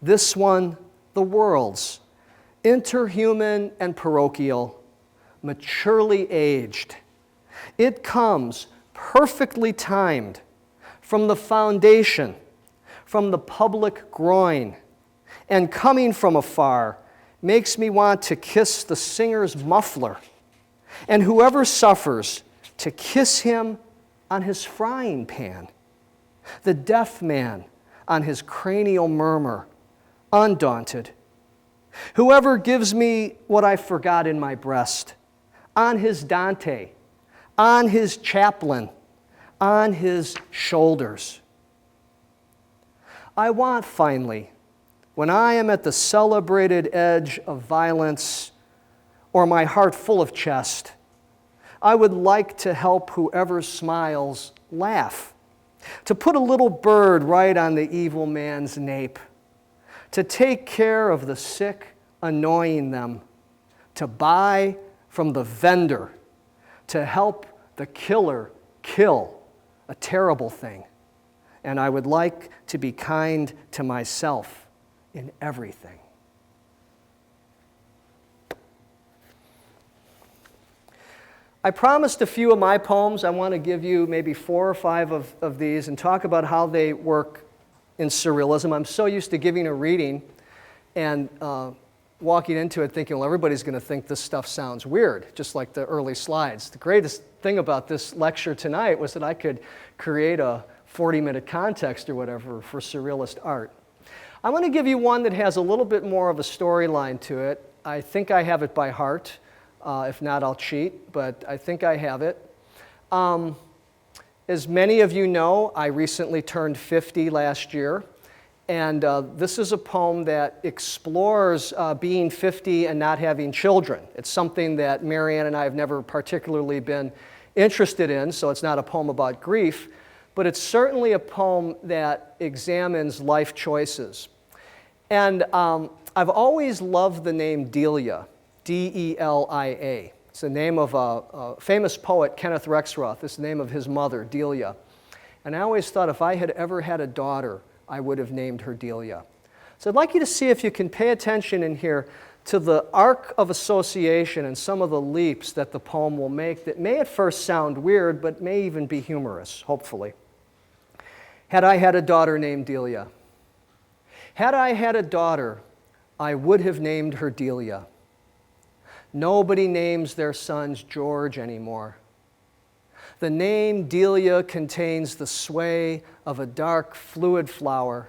this one the world's, interhuman and parochial, maturely aged. It comes perfectly timed from the foundation, from the public groin, and coming from afar makes me want to kiss the singer's muffler, and whoever suffers to kiss him on his frying pan, the deaf man on his cranial murmur, undaunted. Whoever gives me what I forgot in my breast, on his Dante, on his Chaplin, on his shoulders. I want, finally, when I am at the celebrated edge of violence or my heart full of chest, I would like to help whoever smiles laugh, to put a little bird right on the evil man's nape, to take care of the sick, annoying them, to buy from the vendor, to help the killer kill, a terrible thing. And I would like to be kind to myself in everything. I promised a few of my poems. I want to give you maybe 4 or 5 of these and talk about how they work in surrealism. I'm so used to giving a reading and walking into it thinking, well, everybody's going to think this stuff sounds weird, just like the early slides. The greatest thing about this lecture tonight was that I could create a 40-minute context or whatever for surrealist art. I want to give you one that has a little bit more of a storyline to it. I think I have it by heart. If not, I'll cheat, but I think I have it. As many of you know, I recently turned 50 last year, and this is a poem that explores being 50 and not having children. It's something that Marianne and I have never particularly been interested in, so it's not a poem about grief, but it's certainly a poem that examines life choices. And I've always loved the name Delia. D-E-L-I-A. It's the name of a famous poet, Kenneth Rexroth. It's the name of his mother, Delia. And I always thought if I had ever had a daughter, I would have named her Delia. So I'd like you to see if you can pay attention in here to the arc of association and some of the leaps that the poem will make that may at first sound weird, but may even be humorous, hopefully. Had I had a daughter named Delia. Had I had a daughter, I would have named her Delia. Nobody names their sons George anymore. The name Delia contains the sway of a dark, fluid flower.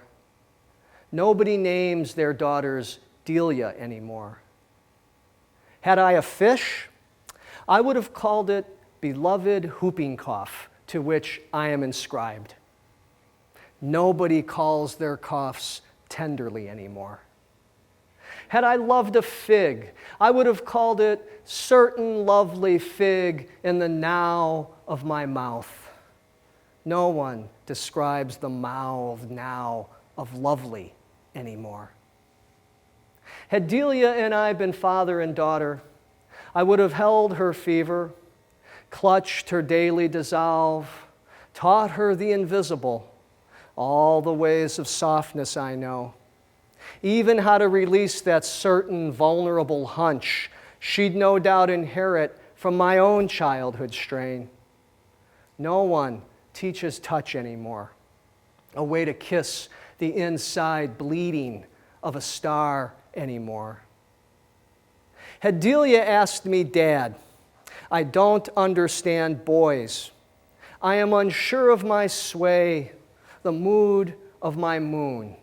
Nobody names their daughters Delia anymore. Had I a fish, I would have called it beloved whooping cough, to which I am inscribed. Nobody calls their coughs tenderly anymore. Had I loved a fig, I would have called it certain lovely fig in the now of my mouth. No one describes the mouth now of lovely anymore. Had Delia and I been father and daughter, I would have held her fever, clutched her daily dissolve, taught her the invisible, all the ways of softness I know. Even how to release that certain vulnerable hunch she'd no doubt inherit from my own childhood strain. No one teaches touch anymore, a way to kiss the inside bleeding of a star anymore. Had Delia asked me, Dad, I don't understand boys. I am unsure of my sway, the mood of my moon.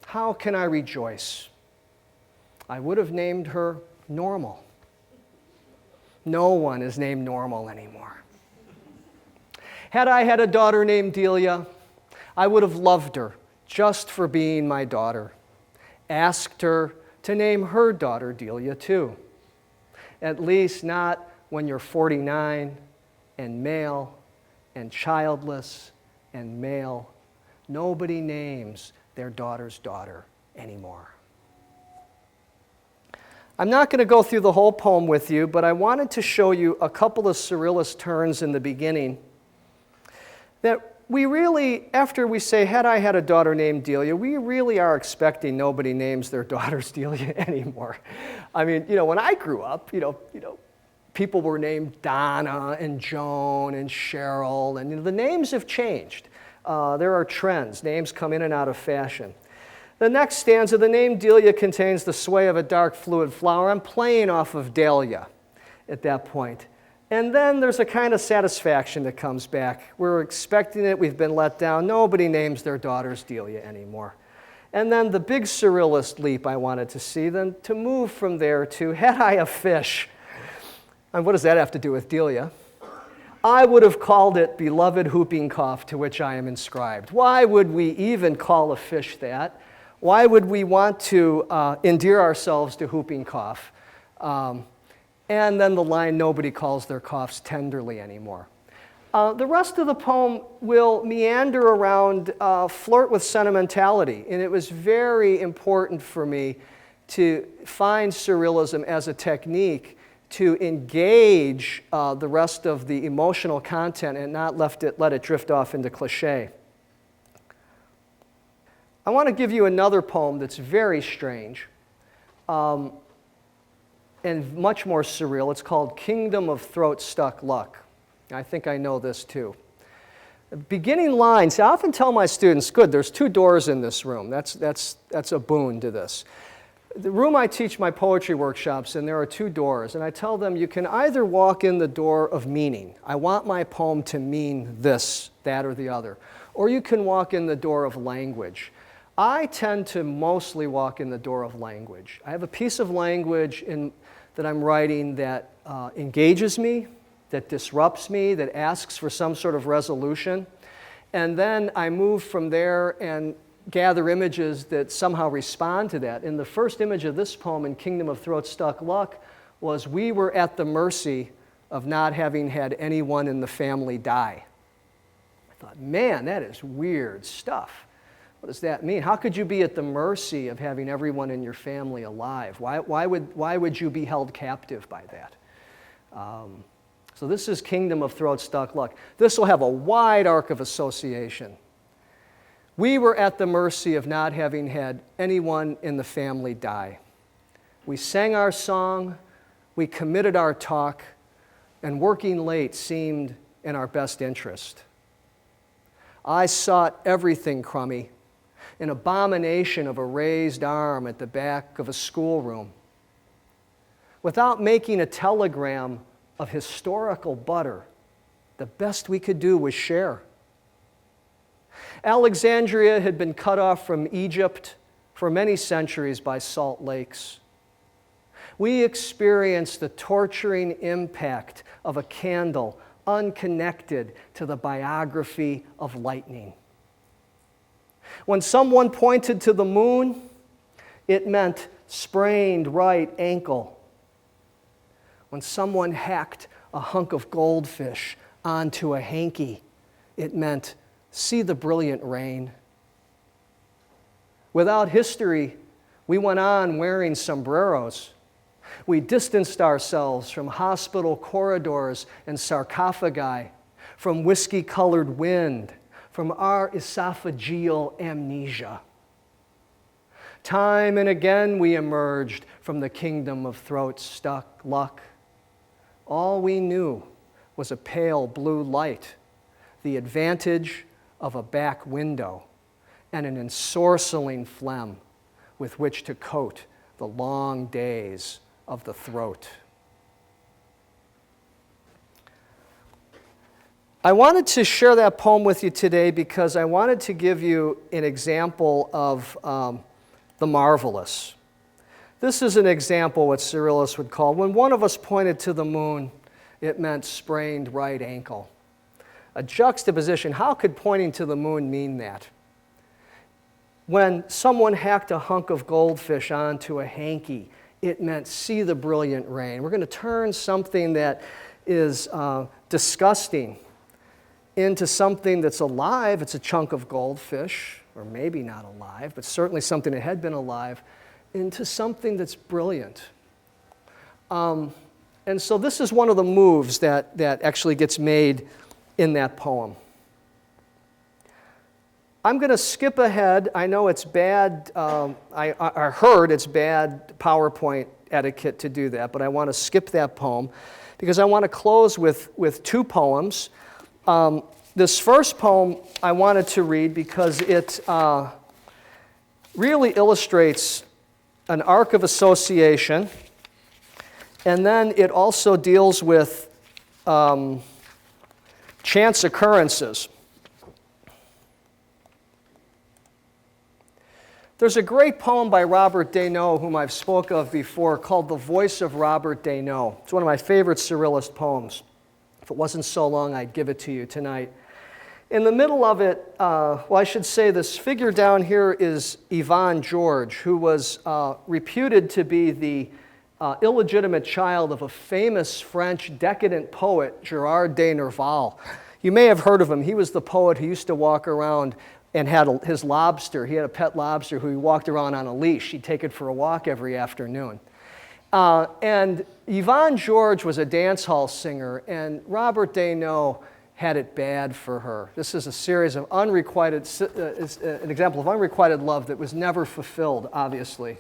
How can I rejoice? I would have named her Normal. No one is named Normal anymore. Had I had a daughter named Delia, I would have loved her just for being my daughter. Asked her to name her daughter Delia too. At least not when you're 49 and male and childless and male. Nobody names their daughter's daughter anymore. I'm not going to go through the whole poem with you, but I wanted to show you a couple of surrealist turns in the beginning that we really, after we say, had I had a daughter named Delia, we really are expecting nobody names their daughters Delia anymore. I mean, when I grew up, people were named Donna and Joan and Cheryl, and the names have changed. There are trends. Names come in and out of fashion. The next stanza, the name Delia contains the sway of a dark fluid flower. I'm playing off of Dahlia at that point. And then there's a kind of satisfaction that comes back. We're expecting it. We've been let down. Nobody names their daughters Delia anymore. And then the big surrealist leap I wanted to see, then to move from there to, had I a fish. And what does that have to do with Delia? I would have called it beloved whooping cough, to which I am inscribed. Why would we even call a fish that? Why would we want to endear ourselves to whooping cough? And then the line, nobody calls their coughs tenderly anymore. The rest of the poem will meander around, flirt with sentimentality, and it was very important for me to find surrealism as a technique to engage the rest of the emotional content and not let it drift off into cliché. I want to give you another poem that's very strange and much more surreal. It's called Kingdom of Throat-Stuck Luck. I think I know this too. Beginning lines, I often tell my students, good, there's 2 doors in this room. That's a boon to this. The room I teach my poetry workshops in, there are 2 doors, and I tell them you can either walk in the door of meaning. I want my poem to mean this, that, or the other. Or you can walk in the door of language. I tend to mostly walk in the door of language. I have a piece of language that I'm writing that engages me, that disrupts me, that asks for some sort of resolution. And then I move from there and gather images that somehow respond to that. And the first image of this poem in Kingdom of Throat-Stuck Luck was, we were at the mercy of not having had anyone in the family die. I thought, man, that is weird stuff. What does that mean? How could you be at the mercy of having everyone in your family alive? Why would you be held captive by that? So this is Kingdom of Throat-Stuck Luck. This will have a wide arc of association. We were at the mercy of not having had anyone in the family die. We sang our song, we committed our talk, and working late seemed in our best interest. I sought everything crummy, an abomination of a raised arm at the back of a schoolroom. Without making a telegram of historical butter, the best we could do was share. Alexandria had been cut off from Egypt for many centuries by salt lakes. We experienced the torturing impact of a candle unconnected to the biography of lightning. When someone pointed to the moon, it meant sprained right ankle. When someone hacked a hunk of goldfish onto a hanky, it meant see the brilliant rain. Without history, we went on wearing sombreros. We distanced ourselves from hospital corridors and sarcophagi, from whiskey-colored wind, from our esophageal amnesia. Time and again we emerged from the kingdom of throat-stuck luck. All we knew was a pale blue light, the advantage of a back window, and an ensorceling phlegm with which to coat the long days of the throat. I wanted to share that poem with you today because I wanted to give you an example of the marvelous. This is an example what Surrealists would call, when one of us pointed to the moon, it meant sprained right ankle. A juxtaposition, how could pointing to the moon mean that? When someone hacked a hunk of goldfish onto a hanky, it meant see the brilliant rain. We're going to turn something that is disgusting into something that's alive. It's a chunk of goldfish, or maybe not alive, but certainly something that had been alive, into something that's brilliant. And so this is one of the moves that actually gets made in that poem. I'm going to skip ahead. I know it's bad, I heard it's bad PowerPoint etiquette to do that, but I want to skip that poem because I want to close with 2 poems. This first poem I wanted to read because it really illustrates an arc of association, and then it also deals with chance occurrences. There's a great poem by Robert Desnos, whom I've spoke of before, called The Voice of Robert Desnos. It's one of my favorite Surrealist poems. If it wasn't so long, I'd give it to you tonight. In the middle of it, well, I should say this figure down here is Yvonne George, who was reputed to be the illegitimate child of a famous French decadent poet, Gérard de Nerval. You may have heard of him. He was the poet who used to walk around and had his lobster. He had a pet lobster who he walked around on a leash. He'd take it for a walk every afternoon. And Yvonne George was a dance hall singer, and Robert Desnos had it bad for her. This is a series of an example of unrequited love that was never fulfilled, obviously.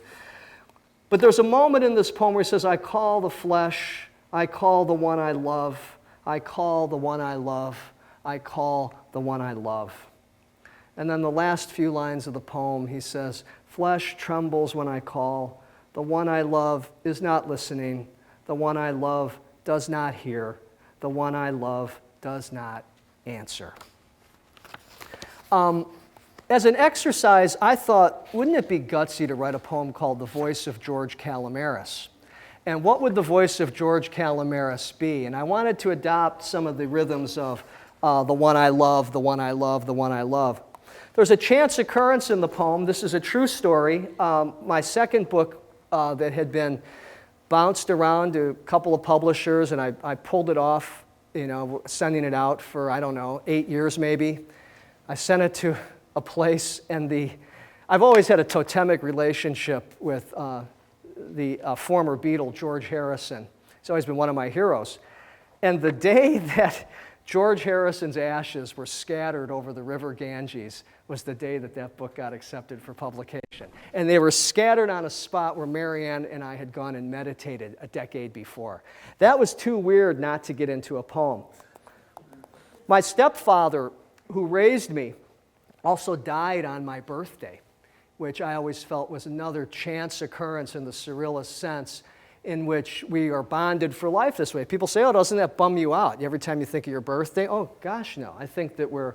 But there's a moment in this poem where he says, I call the flesh, I call the one I love, I call the one I love, I call the one I love. And then the last few lines of the poem, he says, flesh trembles when I call, the one I love is not listening, the one I love does not hear, the one I love does not answer. As an exercise, I thought, wouldn't it be gutsy to write a poem called The Voice of George Calomiris? And what would the voice of George Calomiris be? And I wanted to adopt some of the rhythms of the one I love, the one I love, the one I love. There's a chance occurrence in the poem. This is a true story. My second book that had been bounced around to a couple of publishers, and I pulled it off, sending it out for, 8 years maybe. I sent it to a place, and I've always had a totemic relationship with the former Beatle, George Harrison. He's always been one of my heroes. And the day that George Harrison's ashes were scattered over the river Ganges was the day that that book got accepted for publication. And they were scattered on a spot where Marianne and I had gone and meditated a decade before. That was too weird not to get into a poem. My stepfather, who raised me, also died on my birthday, which I always felt was another chance occurrence in the Surrealist sense, in which we are bonded for life this way. People say, oh, doesn't that bum you out every time you think of your birthday? Oh, gosh, no. I think that we're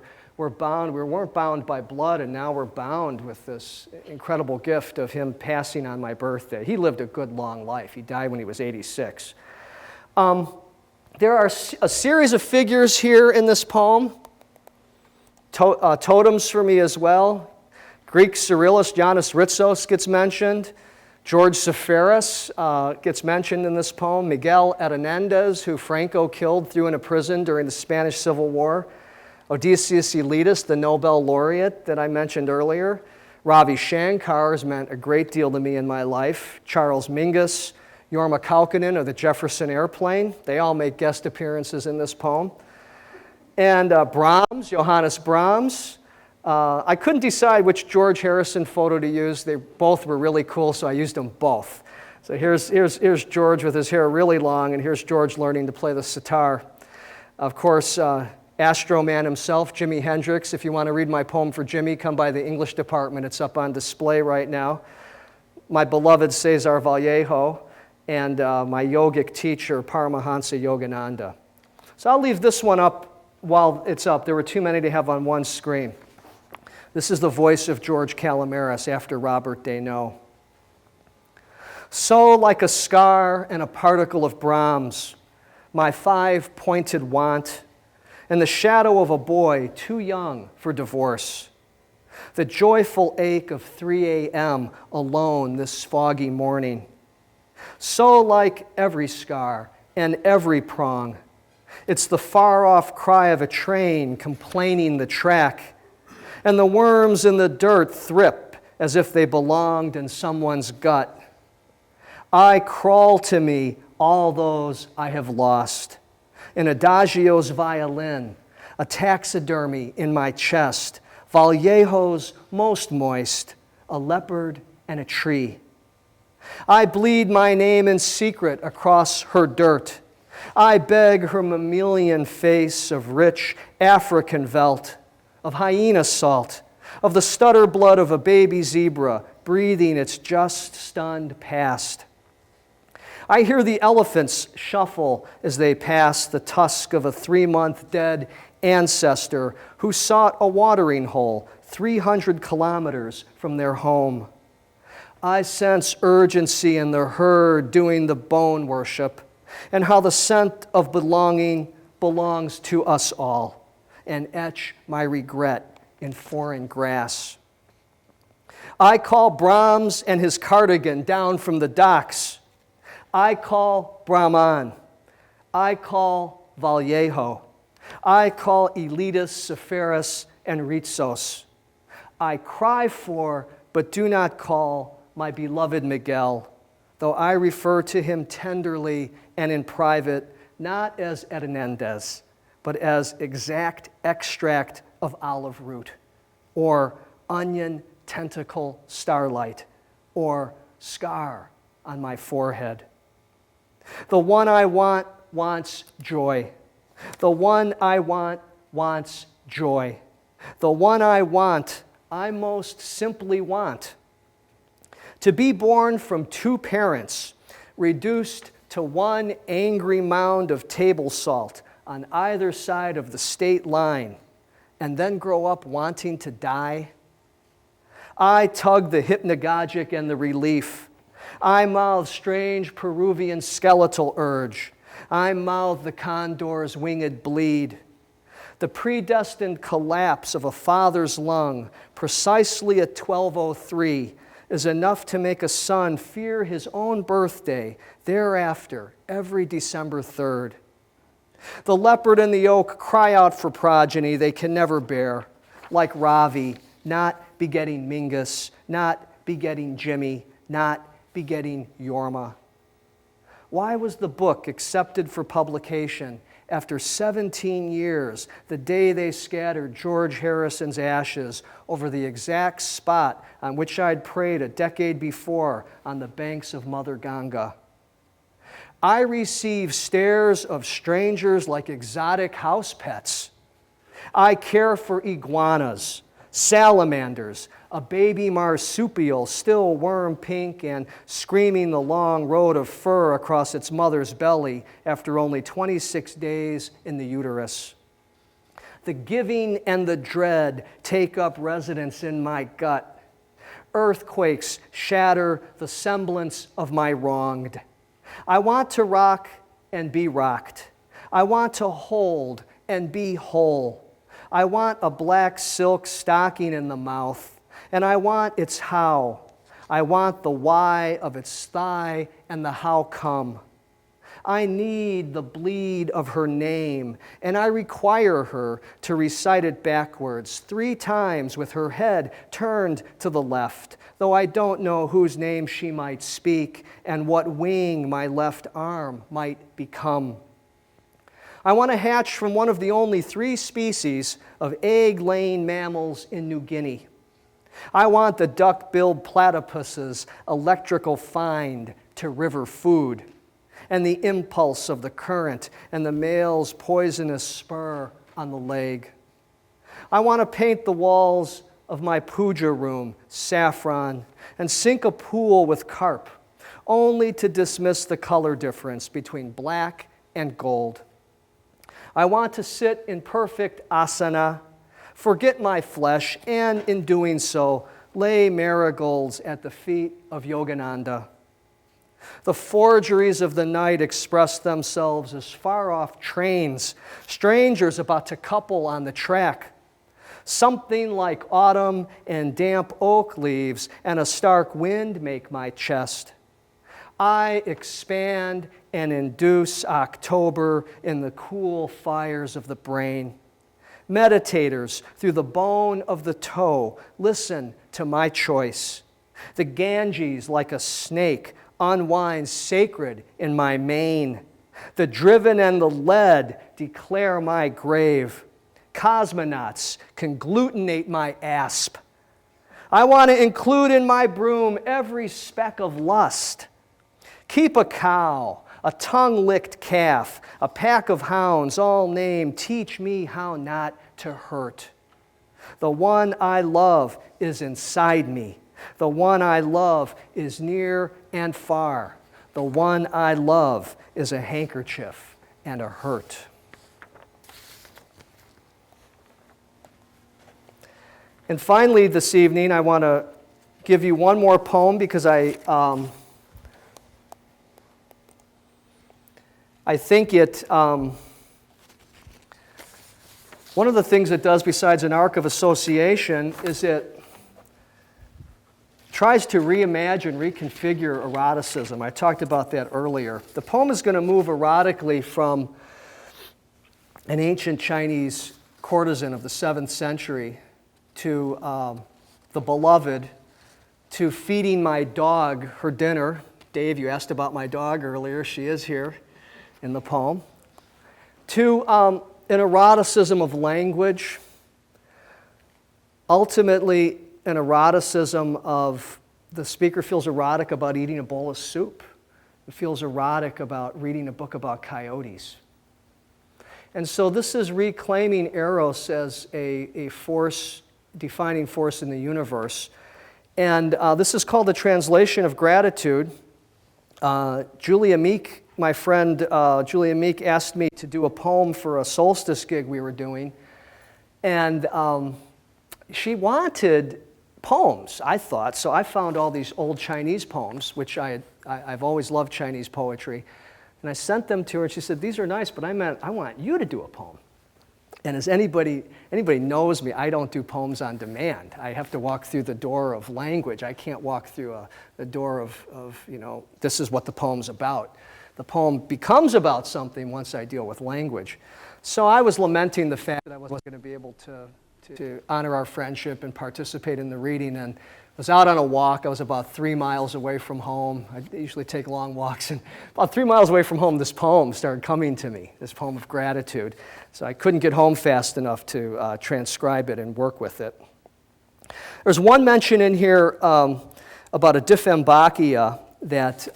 bound. We weren't bound by blood, and now we're bound with this incredible gift of him passing on my birthday. He lived a good, long life. He died when he was 86. There are a series of figures here in this poem, totems for me as well. Greek Surrealist Yanis Ritsos gets mentioned. George Seferis gets mentioned in this poem. Miguel Hernandez, who Franco killed, threw in a prison during the Spanish Civil War. Odysseus Elitis, the Nobel laureate that I mentioned earlier. Ravi Shankar has meant a great deal to me in my life. Charles Mingus, Jorma Kaukonen of the Jefferson Airplane. They all make guest appearances in this poem. And Brahms, Johannes Brahms. I couldn't decide which George Harrison photo to use. They both were really cool, so I used them both. So here's George with his hair really long, and here's George learning to play the sitar. Of course, Astro Man himself, Jimi Hendrix. If you want to read my poem for Jimi, come by the English department. It's up on display right now. My beloved Azar Vallejo, and my yogic teacher, Paramahansa Yogananda. So I'll leave this one up while it's up. There were too many to have on one screen. This is the voice of George Calomiris after Robert Desnos. So like a scar and a particle of Brahms, my five-pointed want, and the shadow of a boy too young for divorce, the joyful ache of 3 a.m. alone this foggy morning. So like every scar and every prong, it's the far-off cry of a train complaining the track, and the worms in the dirt thrip as if they belonged in someone's gut. I crawl to me all those I have lost. An adagio's violin, a taxidermy in my chest, Vallejo's most moist, a leopard and a tree. I bleed my name in secret across her dirt. I beg her mammalian face of rich African veldt, of hyena salt, of the stutter blood of a baby zebra breathing its just stunned past. I hear the elephants shuffle as they pass the tusk of a 3-month dead ancestor who sought a watering hole 300 kilometers from their home. I sense urgency in the herd doing the bone worship, and how the scent of belonging belongs to us all, and etch my regret in foreign grass. I call Brahms and his cardigan down from the docks. I call Brahman. I call Vallejo. I call Elitis, Sepharis, and Ritsos. I cry for, but do not call, my beloved Miguel, though I refer to him tenderly and in private, not as Hernandez, but as exact extract of olive root, or onion tentacle starlight, or scar on my forehead. The one I want wants joy. The one I want wants joy. The one I want, I most simply want. To be born from two parents, reduced to one angry mound of table salt on either side of the state line, and then grow up wanting to die. I tug the hypnagogic and the relief. I mouth strange Peruvian skeletal urge. I mouth the condor's winged bleed. The predestined collapse of a father's lung, precisely at 12:03, is enough to make a son fear his own birthday thereafter, every December 3rd. The leopard and the oak cry out for progeny they can never bear, like Ravi, not begetting Mingus, not begetting Jimmy, not begetting Yorma. Why was the book accepted for publication after 17 years, the day they scattered George Harrison's ashes over the exact spot on which I'd prayed a decade before on the banks of Mother Ganga? I receive stares of strangers like exotic house pets. I care for iguanas, salamanders, a baby marsupial still worm pink and screaming the long road of fur across its mother's belly after only 26 days in the uterus. The giving and the dread take up residence in my gut. Earthquakes shatter the semblance of my wronged. I want to rock and be rocked. I want to hold and be whole. I want a black silk stocking in the mouth, and I want its how. I want the why of its thigh and the how come. I need the bleed of her name, and I require her to recite it backwards 3 times with her head turned to the left, though I don't know whose name she might speak and what wing my left arm might become. I want to hatch from one of the only 3 species of egg-laying mammals in New Guinea. I want the duck-billed platypus's electrical find to river food, and the impulse of the current and the male's poisonous spur on the leg. I want to paint the walls of my puja room saffron and sink a pool with carp, only to dismiss the color difference between black and gold. I want to sit in perfect asana, forget my flesh, and in doing so, lay marigolds at the feet of Yogananda. The forgeries of the night express themselves as far-off trains, strangers about to couple on the track. Something like autumn and damp oak leaves and a stark wind make my chest. I expand and induce October in the cool fires of the brain. Meditators through the bone of the toe, listen to my choice. The Ganges, like a snake, unwinds sacred in my mane. The driven and the led declare my grave. Cosmonauts conglutinate my asp. I want to include in my broom every speck of lust. Keep a cow, a tongue-licked calf, a pack of hounds, all named, teach me how not to hurt. The one I love is inside me. The one I love is near and far. The one I love is a handkerchief and a hurt. And finally, this evening, I want to give you one more poem because I think it, one of the things it does besides an arc of association is it tries to reimagine, reconfigure eroticism. I talked about that earlier. The poem is going to move erotically from an ancient Chinese courtesan of the 7th century, to the beloved, to feeding my dog her dinner. Dave, you asked about my dog earlier. She is here in the poem. To an eroticism of language, ultimately an eroticism of the speaker feels erotic about eating a bowl of soup. It feels erotic about reading a book about coyotes. And so this is reclaiming Eros as a force, defining force in the universe. And this is called the translation of gratitude. Julia Meek, my friend Julia Meek, asked me to do a poem for a solstice gig we were doing. And she wanted poems, I thought. So I found all these old Chinese poems, which I've always loved Chinese poetry. And I sent them to her, and she said, these are nice, but I want you to do a poem. And as anybody knows me, I don't do poems on demand. I have to walk through the door of language. I can't walk through the door of, this is what the poem's about. The poem becomes about something once I deal with language. So I was lamenting the fact that I wasn't going to be able to honor our friendship and participate in the reading, and was out on a walk. I was about 3 miles away from home. I usually take long walks, and about 3 miles away from home, this poem started coming to me, this poem of gratitude. So I couldn't get home fast enough to transcribe it and work with it. There's one mention in here about a diffembachia that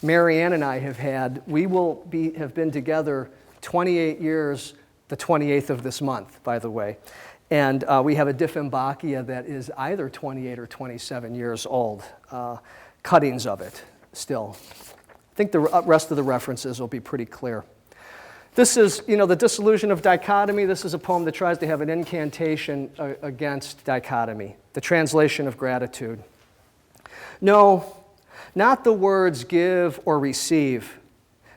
Marianne and I have had. We have been together 28 years, the 28th of this month, by the way. And we have a diffembachia that is either 28 or 27 years old, cuttings of it still. I think the rest of the references will be pretty clear. This is, the Dissolution of Dichotomy. This is a poem that tries to have an incantation against dichotomy, the translation of gratitude. No, not the words give or receive,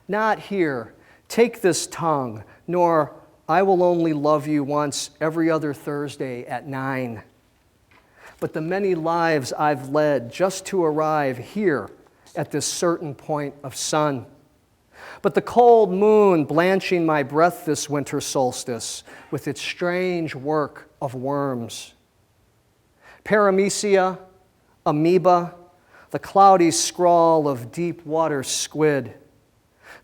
not here, take this tongue, nor I will only love you once every other Thursday at 9. But the many lives I've led just to arrive here at this certain point of sun. But the cold moon blanching my breath this winter solstice with its strange work of worms. Paramecia, amoeba, the cloudy scrawl of deep water squid.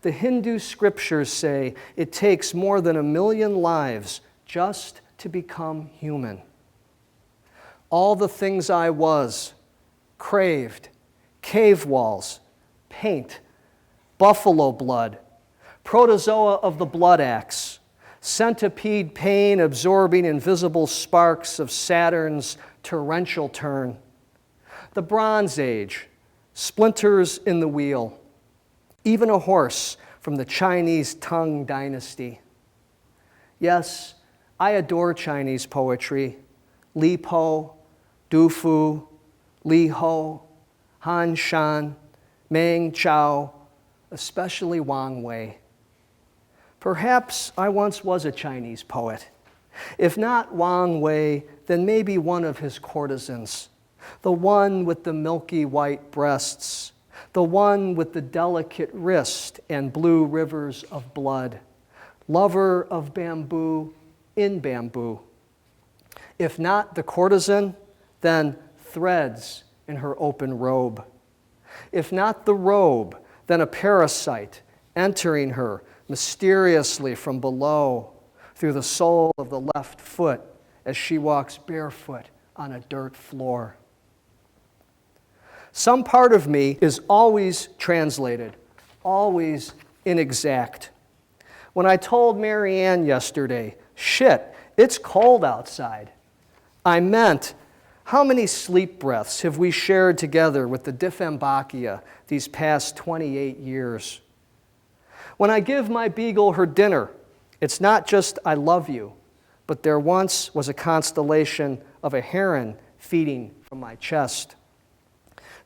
The Hindu scriptures say it takes more than 1 million lives just to become human. All the things I was, craved, cave walls, paint, buffalo blood, protozoa of the blood axe, centipede pain absorbing invisible sparks of Saturn's torrential turn, the Bronze Age, splinters in the wheel, even a horse from the Chinese Tang dynasty. Yes, I adore Chinese poetry. Li Po, Du Fu, Li Ho, Han Shan, Meng Chao, especially Wang Wei. Perhaps I once was a Chinese poet. If not Wang Wei, then maybe one of his courtesans, the one with the milky white breasts, the one with the delicate wrist and blue rivers of blood, lover of bamboo in bamboo. If not the courtesan, then threads in her open robe. If not the robe, then a parasite entering her mysteriously from below through the sole of the left foot as she walks barefoot on a dirt floor. Some part of me is always translated, always inexact. When I told Marianne yesterday, shit, it's cold outside, I meant, how many sleep breaths have we shared together with the diffembachia these past 28 years? When I give my beagle her dinner, it's not just I love you, but there once was a constellation of a heron feeding from my chest.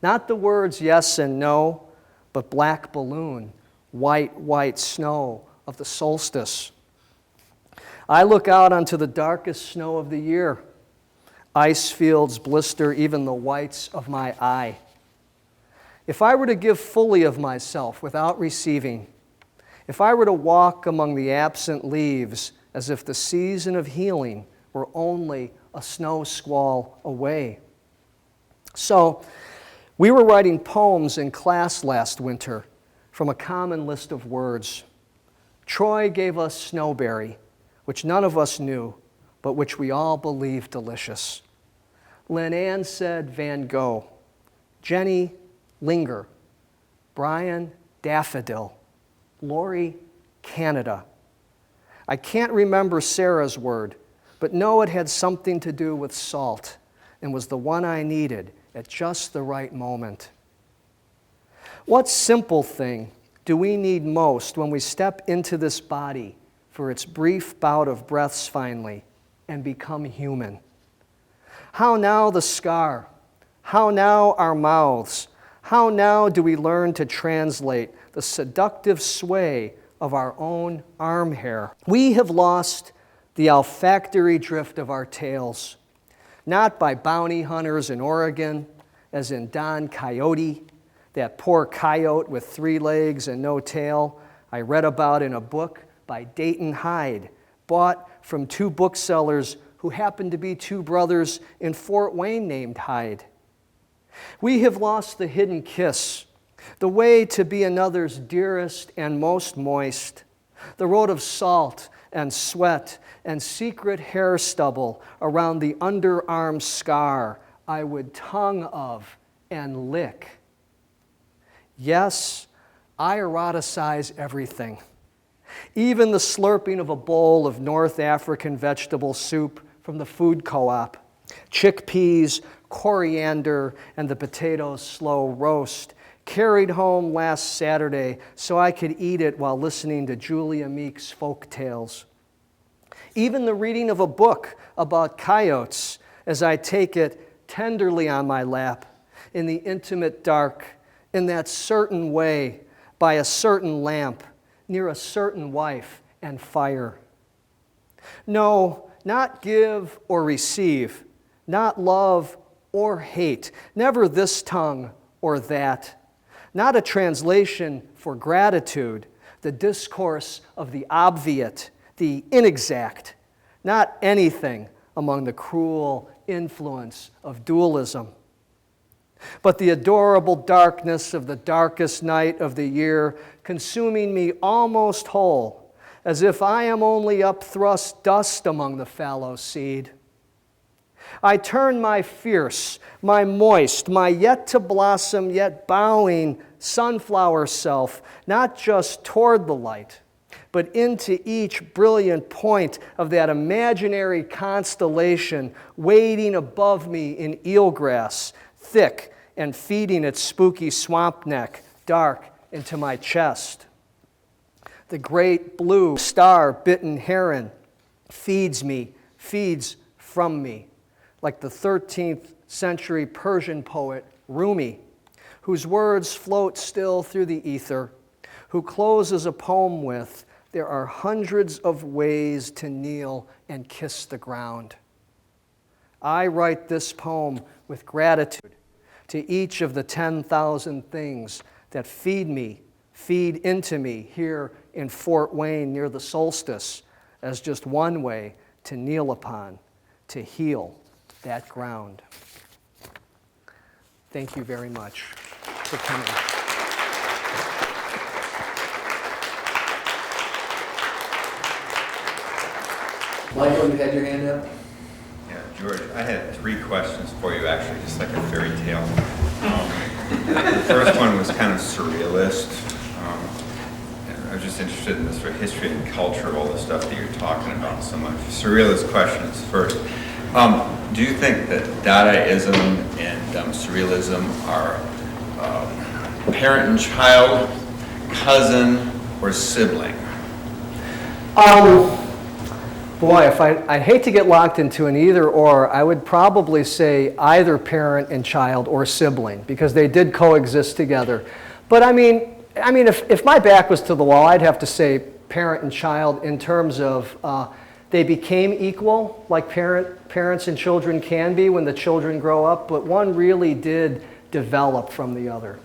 Not the words yes and no, but black balloon, white, white snow of the solstice. I look out onto the darkest snow of the year. Ice fields blister even the whites of my eye. If I were to give fully of myself without receiving, if I were to walk among the absent leaves as if the season of healing were only a snow squall away. So, we were writing poems in class last winter from a common list of words. Troy gave us snowberry, which none of us knew, but which we all believed delicious. Lynn Ann said Van Gogh, Jenny, linger, Brian, daffodil, Lori, Canada. I can't remember Sarah's word, but know it had something to do with salt and was the one I needed at just the right moment. What simple thing do we need most when we step into this body for its brief bout of breaths finally and become human? How now the scar? How now our mouths? How now do we learn to translate the seductive sway of our own arm hair? We have lost the olfactory drift of our tails, not by bounty hunters in Oregon, as in Don Coyote, that poor coyote with 3 legs and no tail I read about in a book by Dayton Hyde, bought from 2 booksellers who happened to be 2 brothers in Fort Wayne named Hyde. We have lost the hidden kiss, the way to be another's dearest and most moist, the road of salt and sweat and secret hair stubble around the underarm scar I would tongue of and lick. Yes, I eroticize everything, even the slurping of a bowl of North African vegetable soup from the food co-op, chickpeas, coriander, and the potatoes slow roast, carried home last Saturday so I could eat it while listening to Julia Meek's folk tales. Even the reading of a book about coyotes as I take it tenderly on my lap in the intimate dark, in that certain way, by a certain lamp, near a certain wife and fire. No, not give or receive, not love or hate, never this tongue or that, not a translation for gratitude, the discourse of the obviate, the inexact, not anything among the cruel influence of dualism. But the adorable darkness of the darkest night of the year, consuming me almost whole, as if I am only upthrust dust among the fallow seed. I turn my fierce, my moist, my yet to blossom, yet bowing sunflower self, not just toward the light, but into each brilliant point of that imaginary constellation waiting above me in eelgrass, thick and feeding its spooky swamp neck dark into my chest. The great blue star-bitten heron feeds me, feeds from me, like the 13th century Persian poet Rumi, whose words float still through the ether, who closes a poem with, "There are hundreds of ways to kneel and kiss the ground." I write this poem with gratitude to each of the 10,000 things that feed me, feed into me here in Fort Wayne near the solstice as just one way to kneel upon, to heal that ground. Thank you very much for coming. Michael, you had your hand up? Yeah, George, I had 3 questions for you, actually, just like a fairy tale. The first one was kind of surrealist. And I was just interested in the sort of history and culture of all the stuff that you're talking about so much. Surrealist questions first. Do you think that Dadaism and Surrealism are parent and child, cousin, or sibling? Boy, I'd hate to get locked into an either or. I would probably say either parent and child or sibling, because they did coexist together. But I mean, if my back was to the wall, I'd have to say parent and child in terms of they became equal, like parents and children can be when the children grow up, but one really did develop from the other.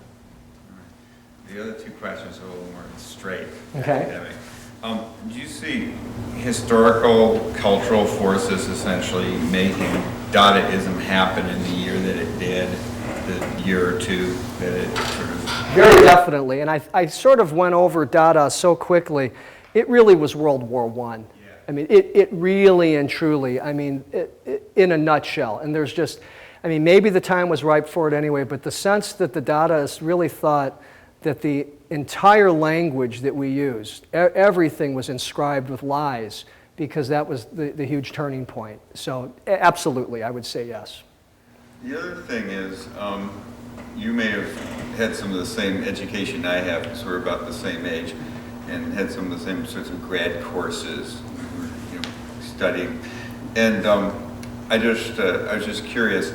the other two questions are a little more straight. Okay. Academic. Do you see historical, cultural forces essentially making Dadaism happen in the year that it did, the year or two that it sort of... Very definitely, and I sort of went over Dada so quickly. It really was World War I. Yeah. I mean, it really and truly, I mean, in a nutshell. And there's just, I mean, maybe the time was ripe for it anyway, but the sense that the Dadaists really thought that the entire language that we used, everything was inscribed with lies, because that was the huge turning point. So absolutely, I would say yes. The other thing is, you may have had some of the same education I have, because we're about the same age, and had some of the same sorts of grad courses, you know, studying. And I was just curious,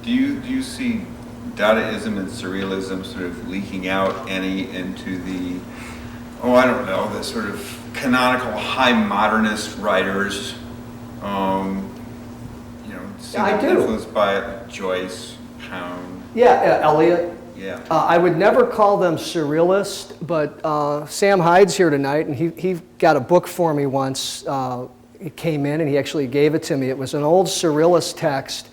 do you see Dadaism and Surrealism sort of leaking out any into the, I don't know, the sort of canonical high modernist writers, you know, I do. influenced by Joyce, Pound? Yeah, Eliot. Yeah. I would never call them surrealist, but Sam Hyde's here tonight, and he got a book for me once. He came in and he actually gave it to me. It was an old surrealist text,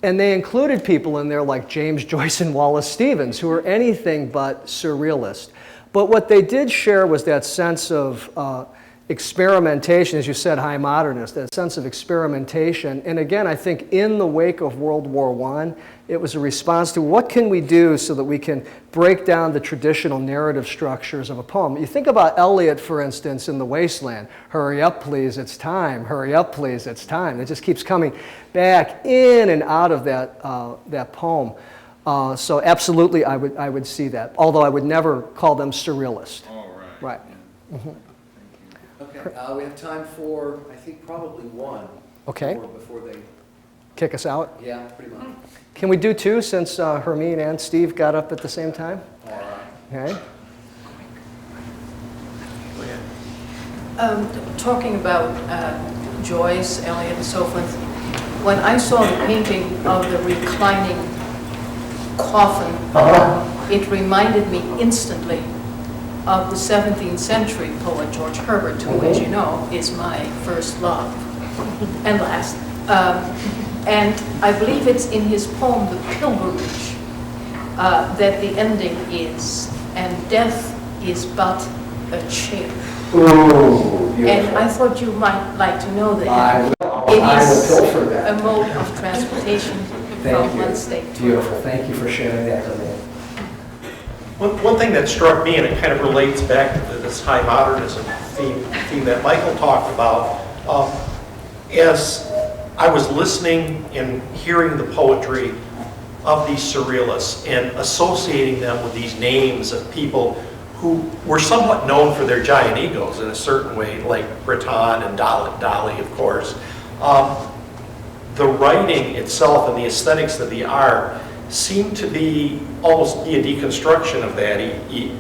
and they included people in there like James Joyce and Wallace Stevens, who are anything but surrealist. But what they did share was that sense of experimentation, as you said, high modernist, that sense of experimentation. And again, I think in the wake of World War I, it was a response to what can we do so that we can break down the traditional narrative structures of a poem. You think about Eliot, for instance, in The Wasteland. Hurry up, please, it's time. Hurry up, please, it's time. It just keeps coming back in and out of that poem. So absolutely, I would see that. Although I would never call them surrealist. Oh, right. Right. Yeah. Mm-hmm. Okay, we have time for, I think, probably one. Okay. Before they, Kick us out. yeah, pretty much. Can we do two since Hermine and Steve got up at the same time? All right. Okay. Talking about Joyce, Eliot, and so forth, when I saw the painting of the reclining coffin, it reminded me instantly of the 17th century poet George Herbert, who, as you know, is my first love and last. And I believe it's in his poem, The Pilgrimage, that the ending is, and death is but a chair. Ooh, beautiful. And I thought you might like to know that. I It will is pilfer that. a mode of transportation Thank from you. one state to Beautiful. another. Thank you for sharing that with me. One thing that struck me, and it kind of relates back to this high modernism theme that Michael talked about, as I was listening and hearing the poetry of these surrealists and associating them with these names of people who were somewhat known for their giant egos in a certain way, like Breton and Dali, of course. The writing itself and the aesthetics of the art seemed to be almost be a deconstruction of that,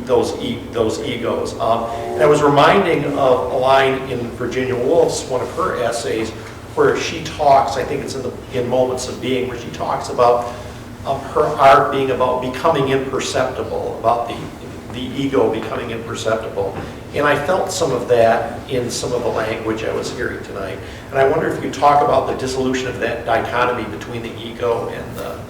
those egos. And I was reminding of a line in Virginia Woolf's, one of her essays, where she talks, I think it's in Moments of Being, where she talks about her art being about becoming imperceptible, about the ego becoming imperceptible. And I felt some of that in some of the language I was hearing tonight. And I wonder if you talk about the dissolution of that dichotomy between the ego and the...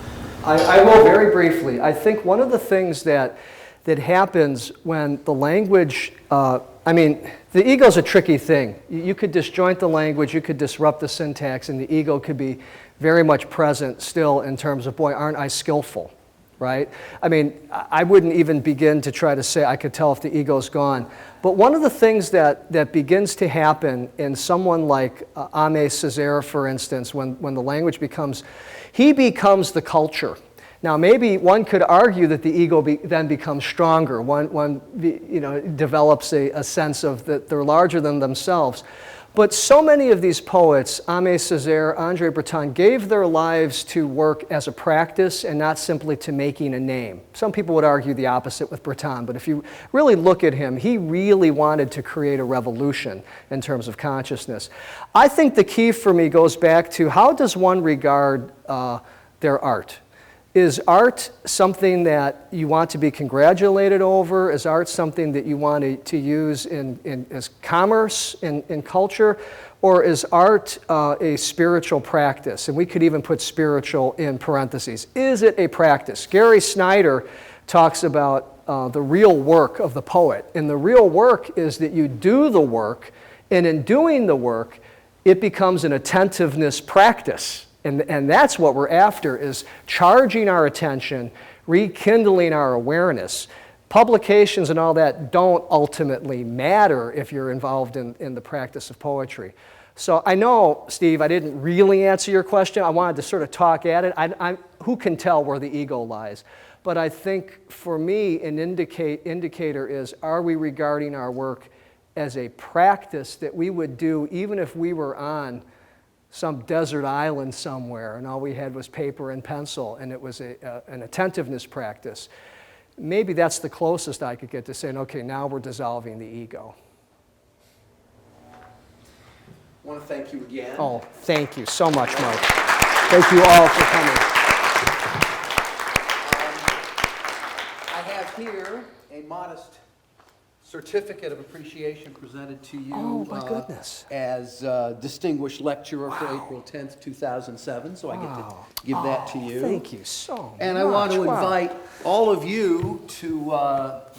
I will very briefly. I think one of the things that happens when the language, I mean, the ego's a tricky thing. You could disjoint the language, you could disrupt the syntax, and the ego could be very much present still in terms of, boy, aren't I skillful, right? I mean, I wouldn't even begin to try to say I could tell if the ego's gone. But one of the things that begins to happen in someone like Aimé Césaire, for instance, when the language becomes, he becomes the culture. Now, maybe one could argue that the ego then becomes stronger. One develops a sense of that they're larger than themselves. But so many of these poets, Aimé Césaire, André Breton, gave their lives to work as a practice and not simply to making a name. Some people would argue the opposite with Breton, but if you really look at him, he really wanted to create a revolution in terms of consciousness. I think the key for me goes back to how does one regard their art? Is art something that you want to be congratulated over? Is art something that you want to use as commerce in culture? Or is art a spiritual practice? And we could even put spiritual in parentheses. Is it a practice? Gary Snyder talks about the real work of the poet. And the real work is that you do the work, and in doing the work, it becomes an attentiveness practice. And that's what we're after, is charging our attention, rekindling our awareness. Publications and all that don't ultimately matter if you're involved in the practice of poetry. So I know, Steve, I didn't really answer your question. I wanted to sort of talk at it. Who can tell where the ego lies? But I think for me, an indicator is, are we regarding our work as a practice that we would do even if we were on some desert island somewhere and all we had was paper and pencil and it was an attentiveness practice? Maybe that's the closest I could get to saying, okay, now we're dissolving the ego. I want to thank you again. Oh, thank you so much, Mike. Thank you all for coming. I have here a modest certificate of appreciation presented to you. Oh, my goodness. As distinguished lecturer for April 10th, 2007. So I get to give that to you. Thank you so much. And I want to invite all of you to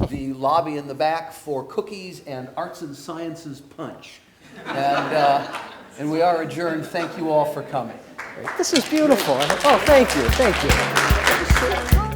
the lobby in the back for cookies and arts and sciences punch. And we are adjourned. Thank you all for coming. This is beautiful. Oh, thank you. Thank you.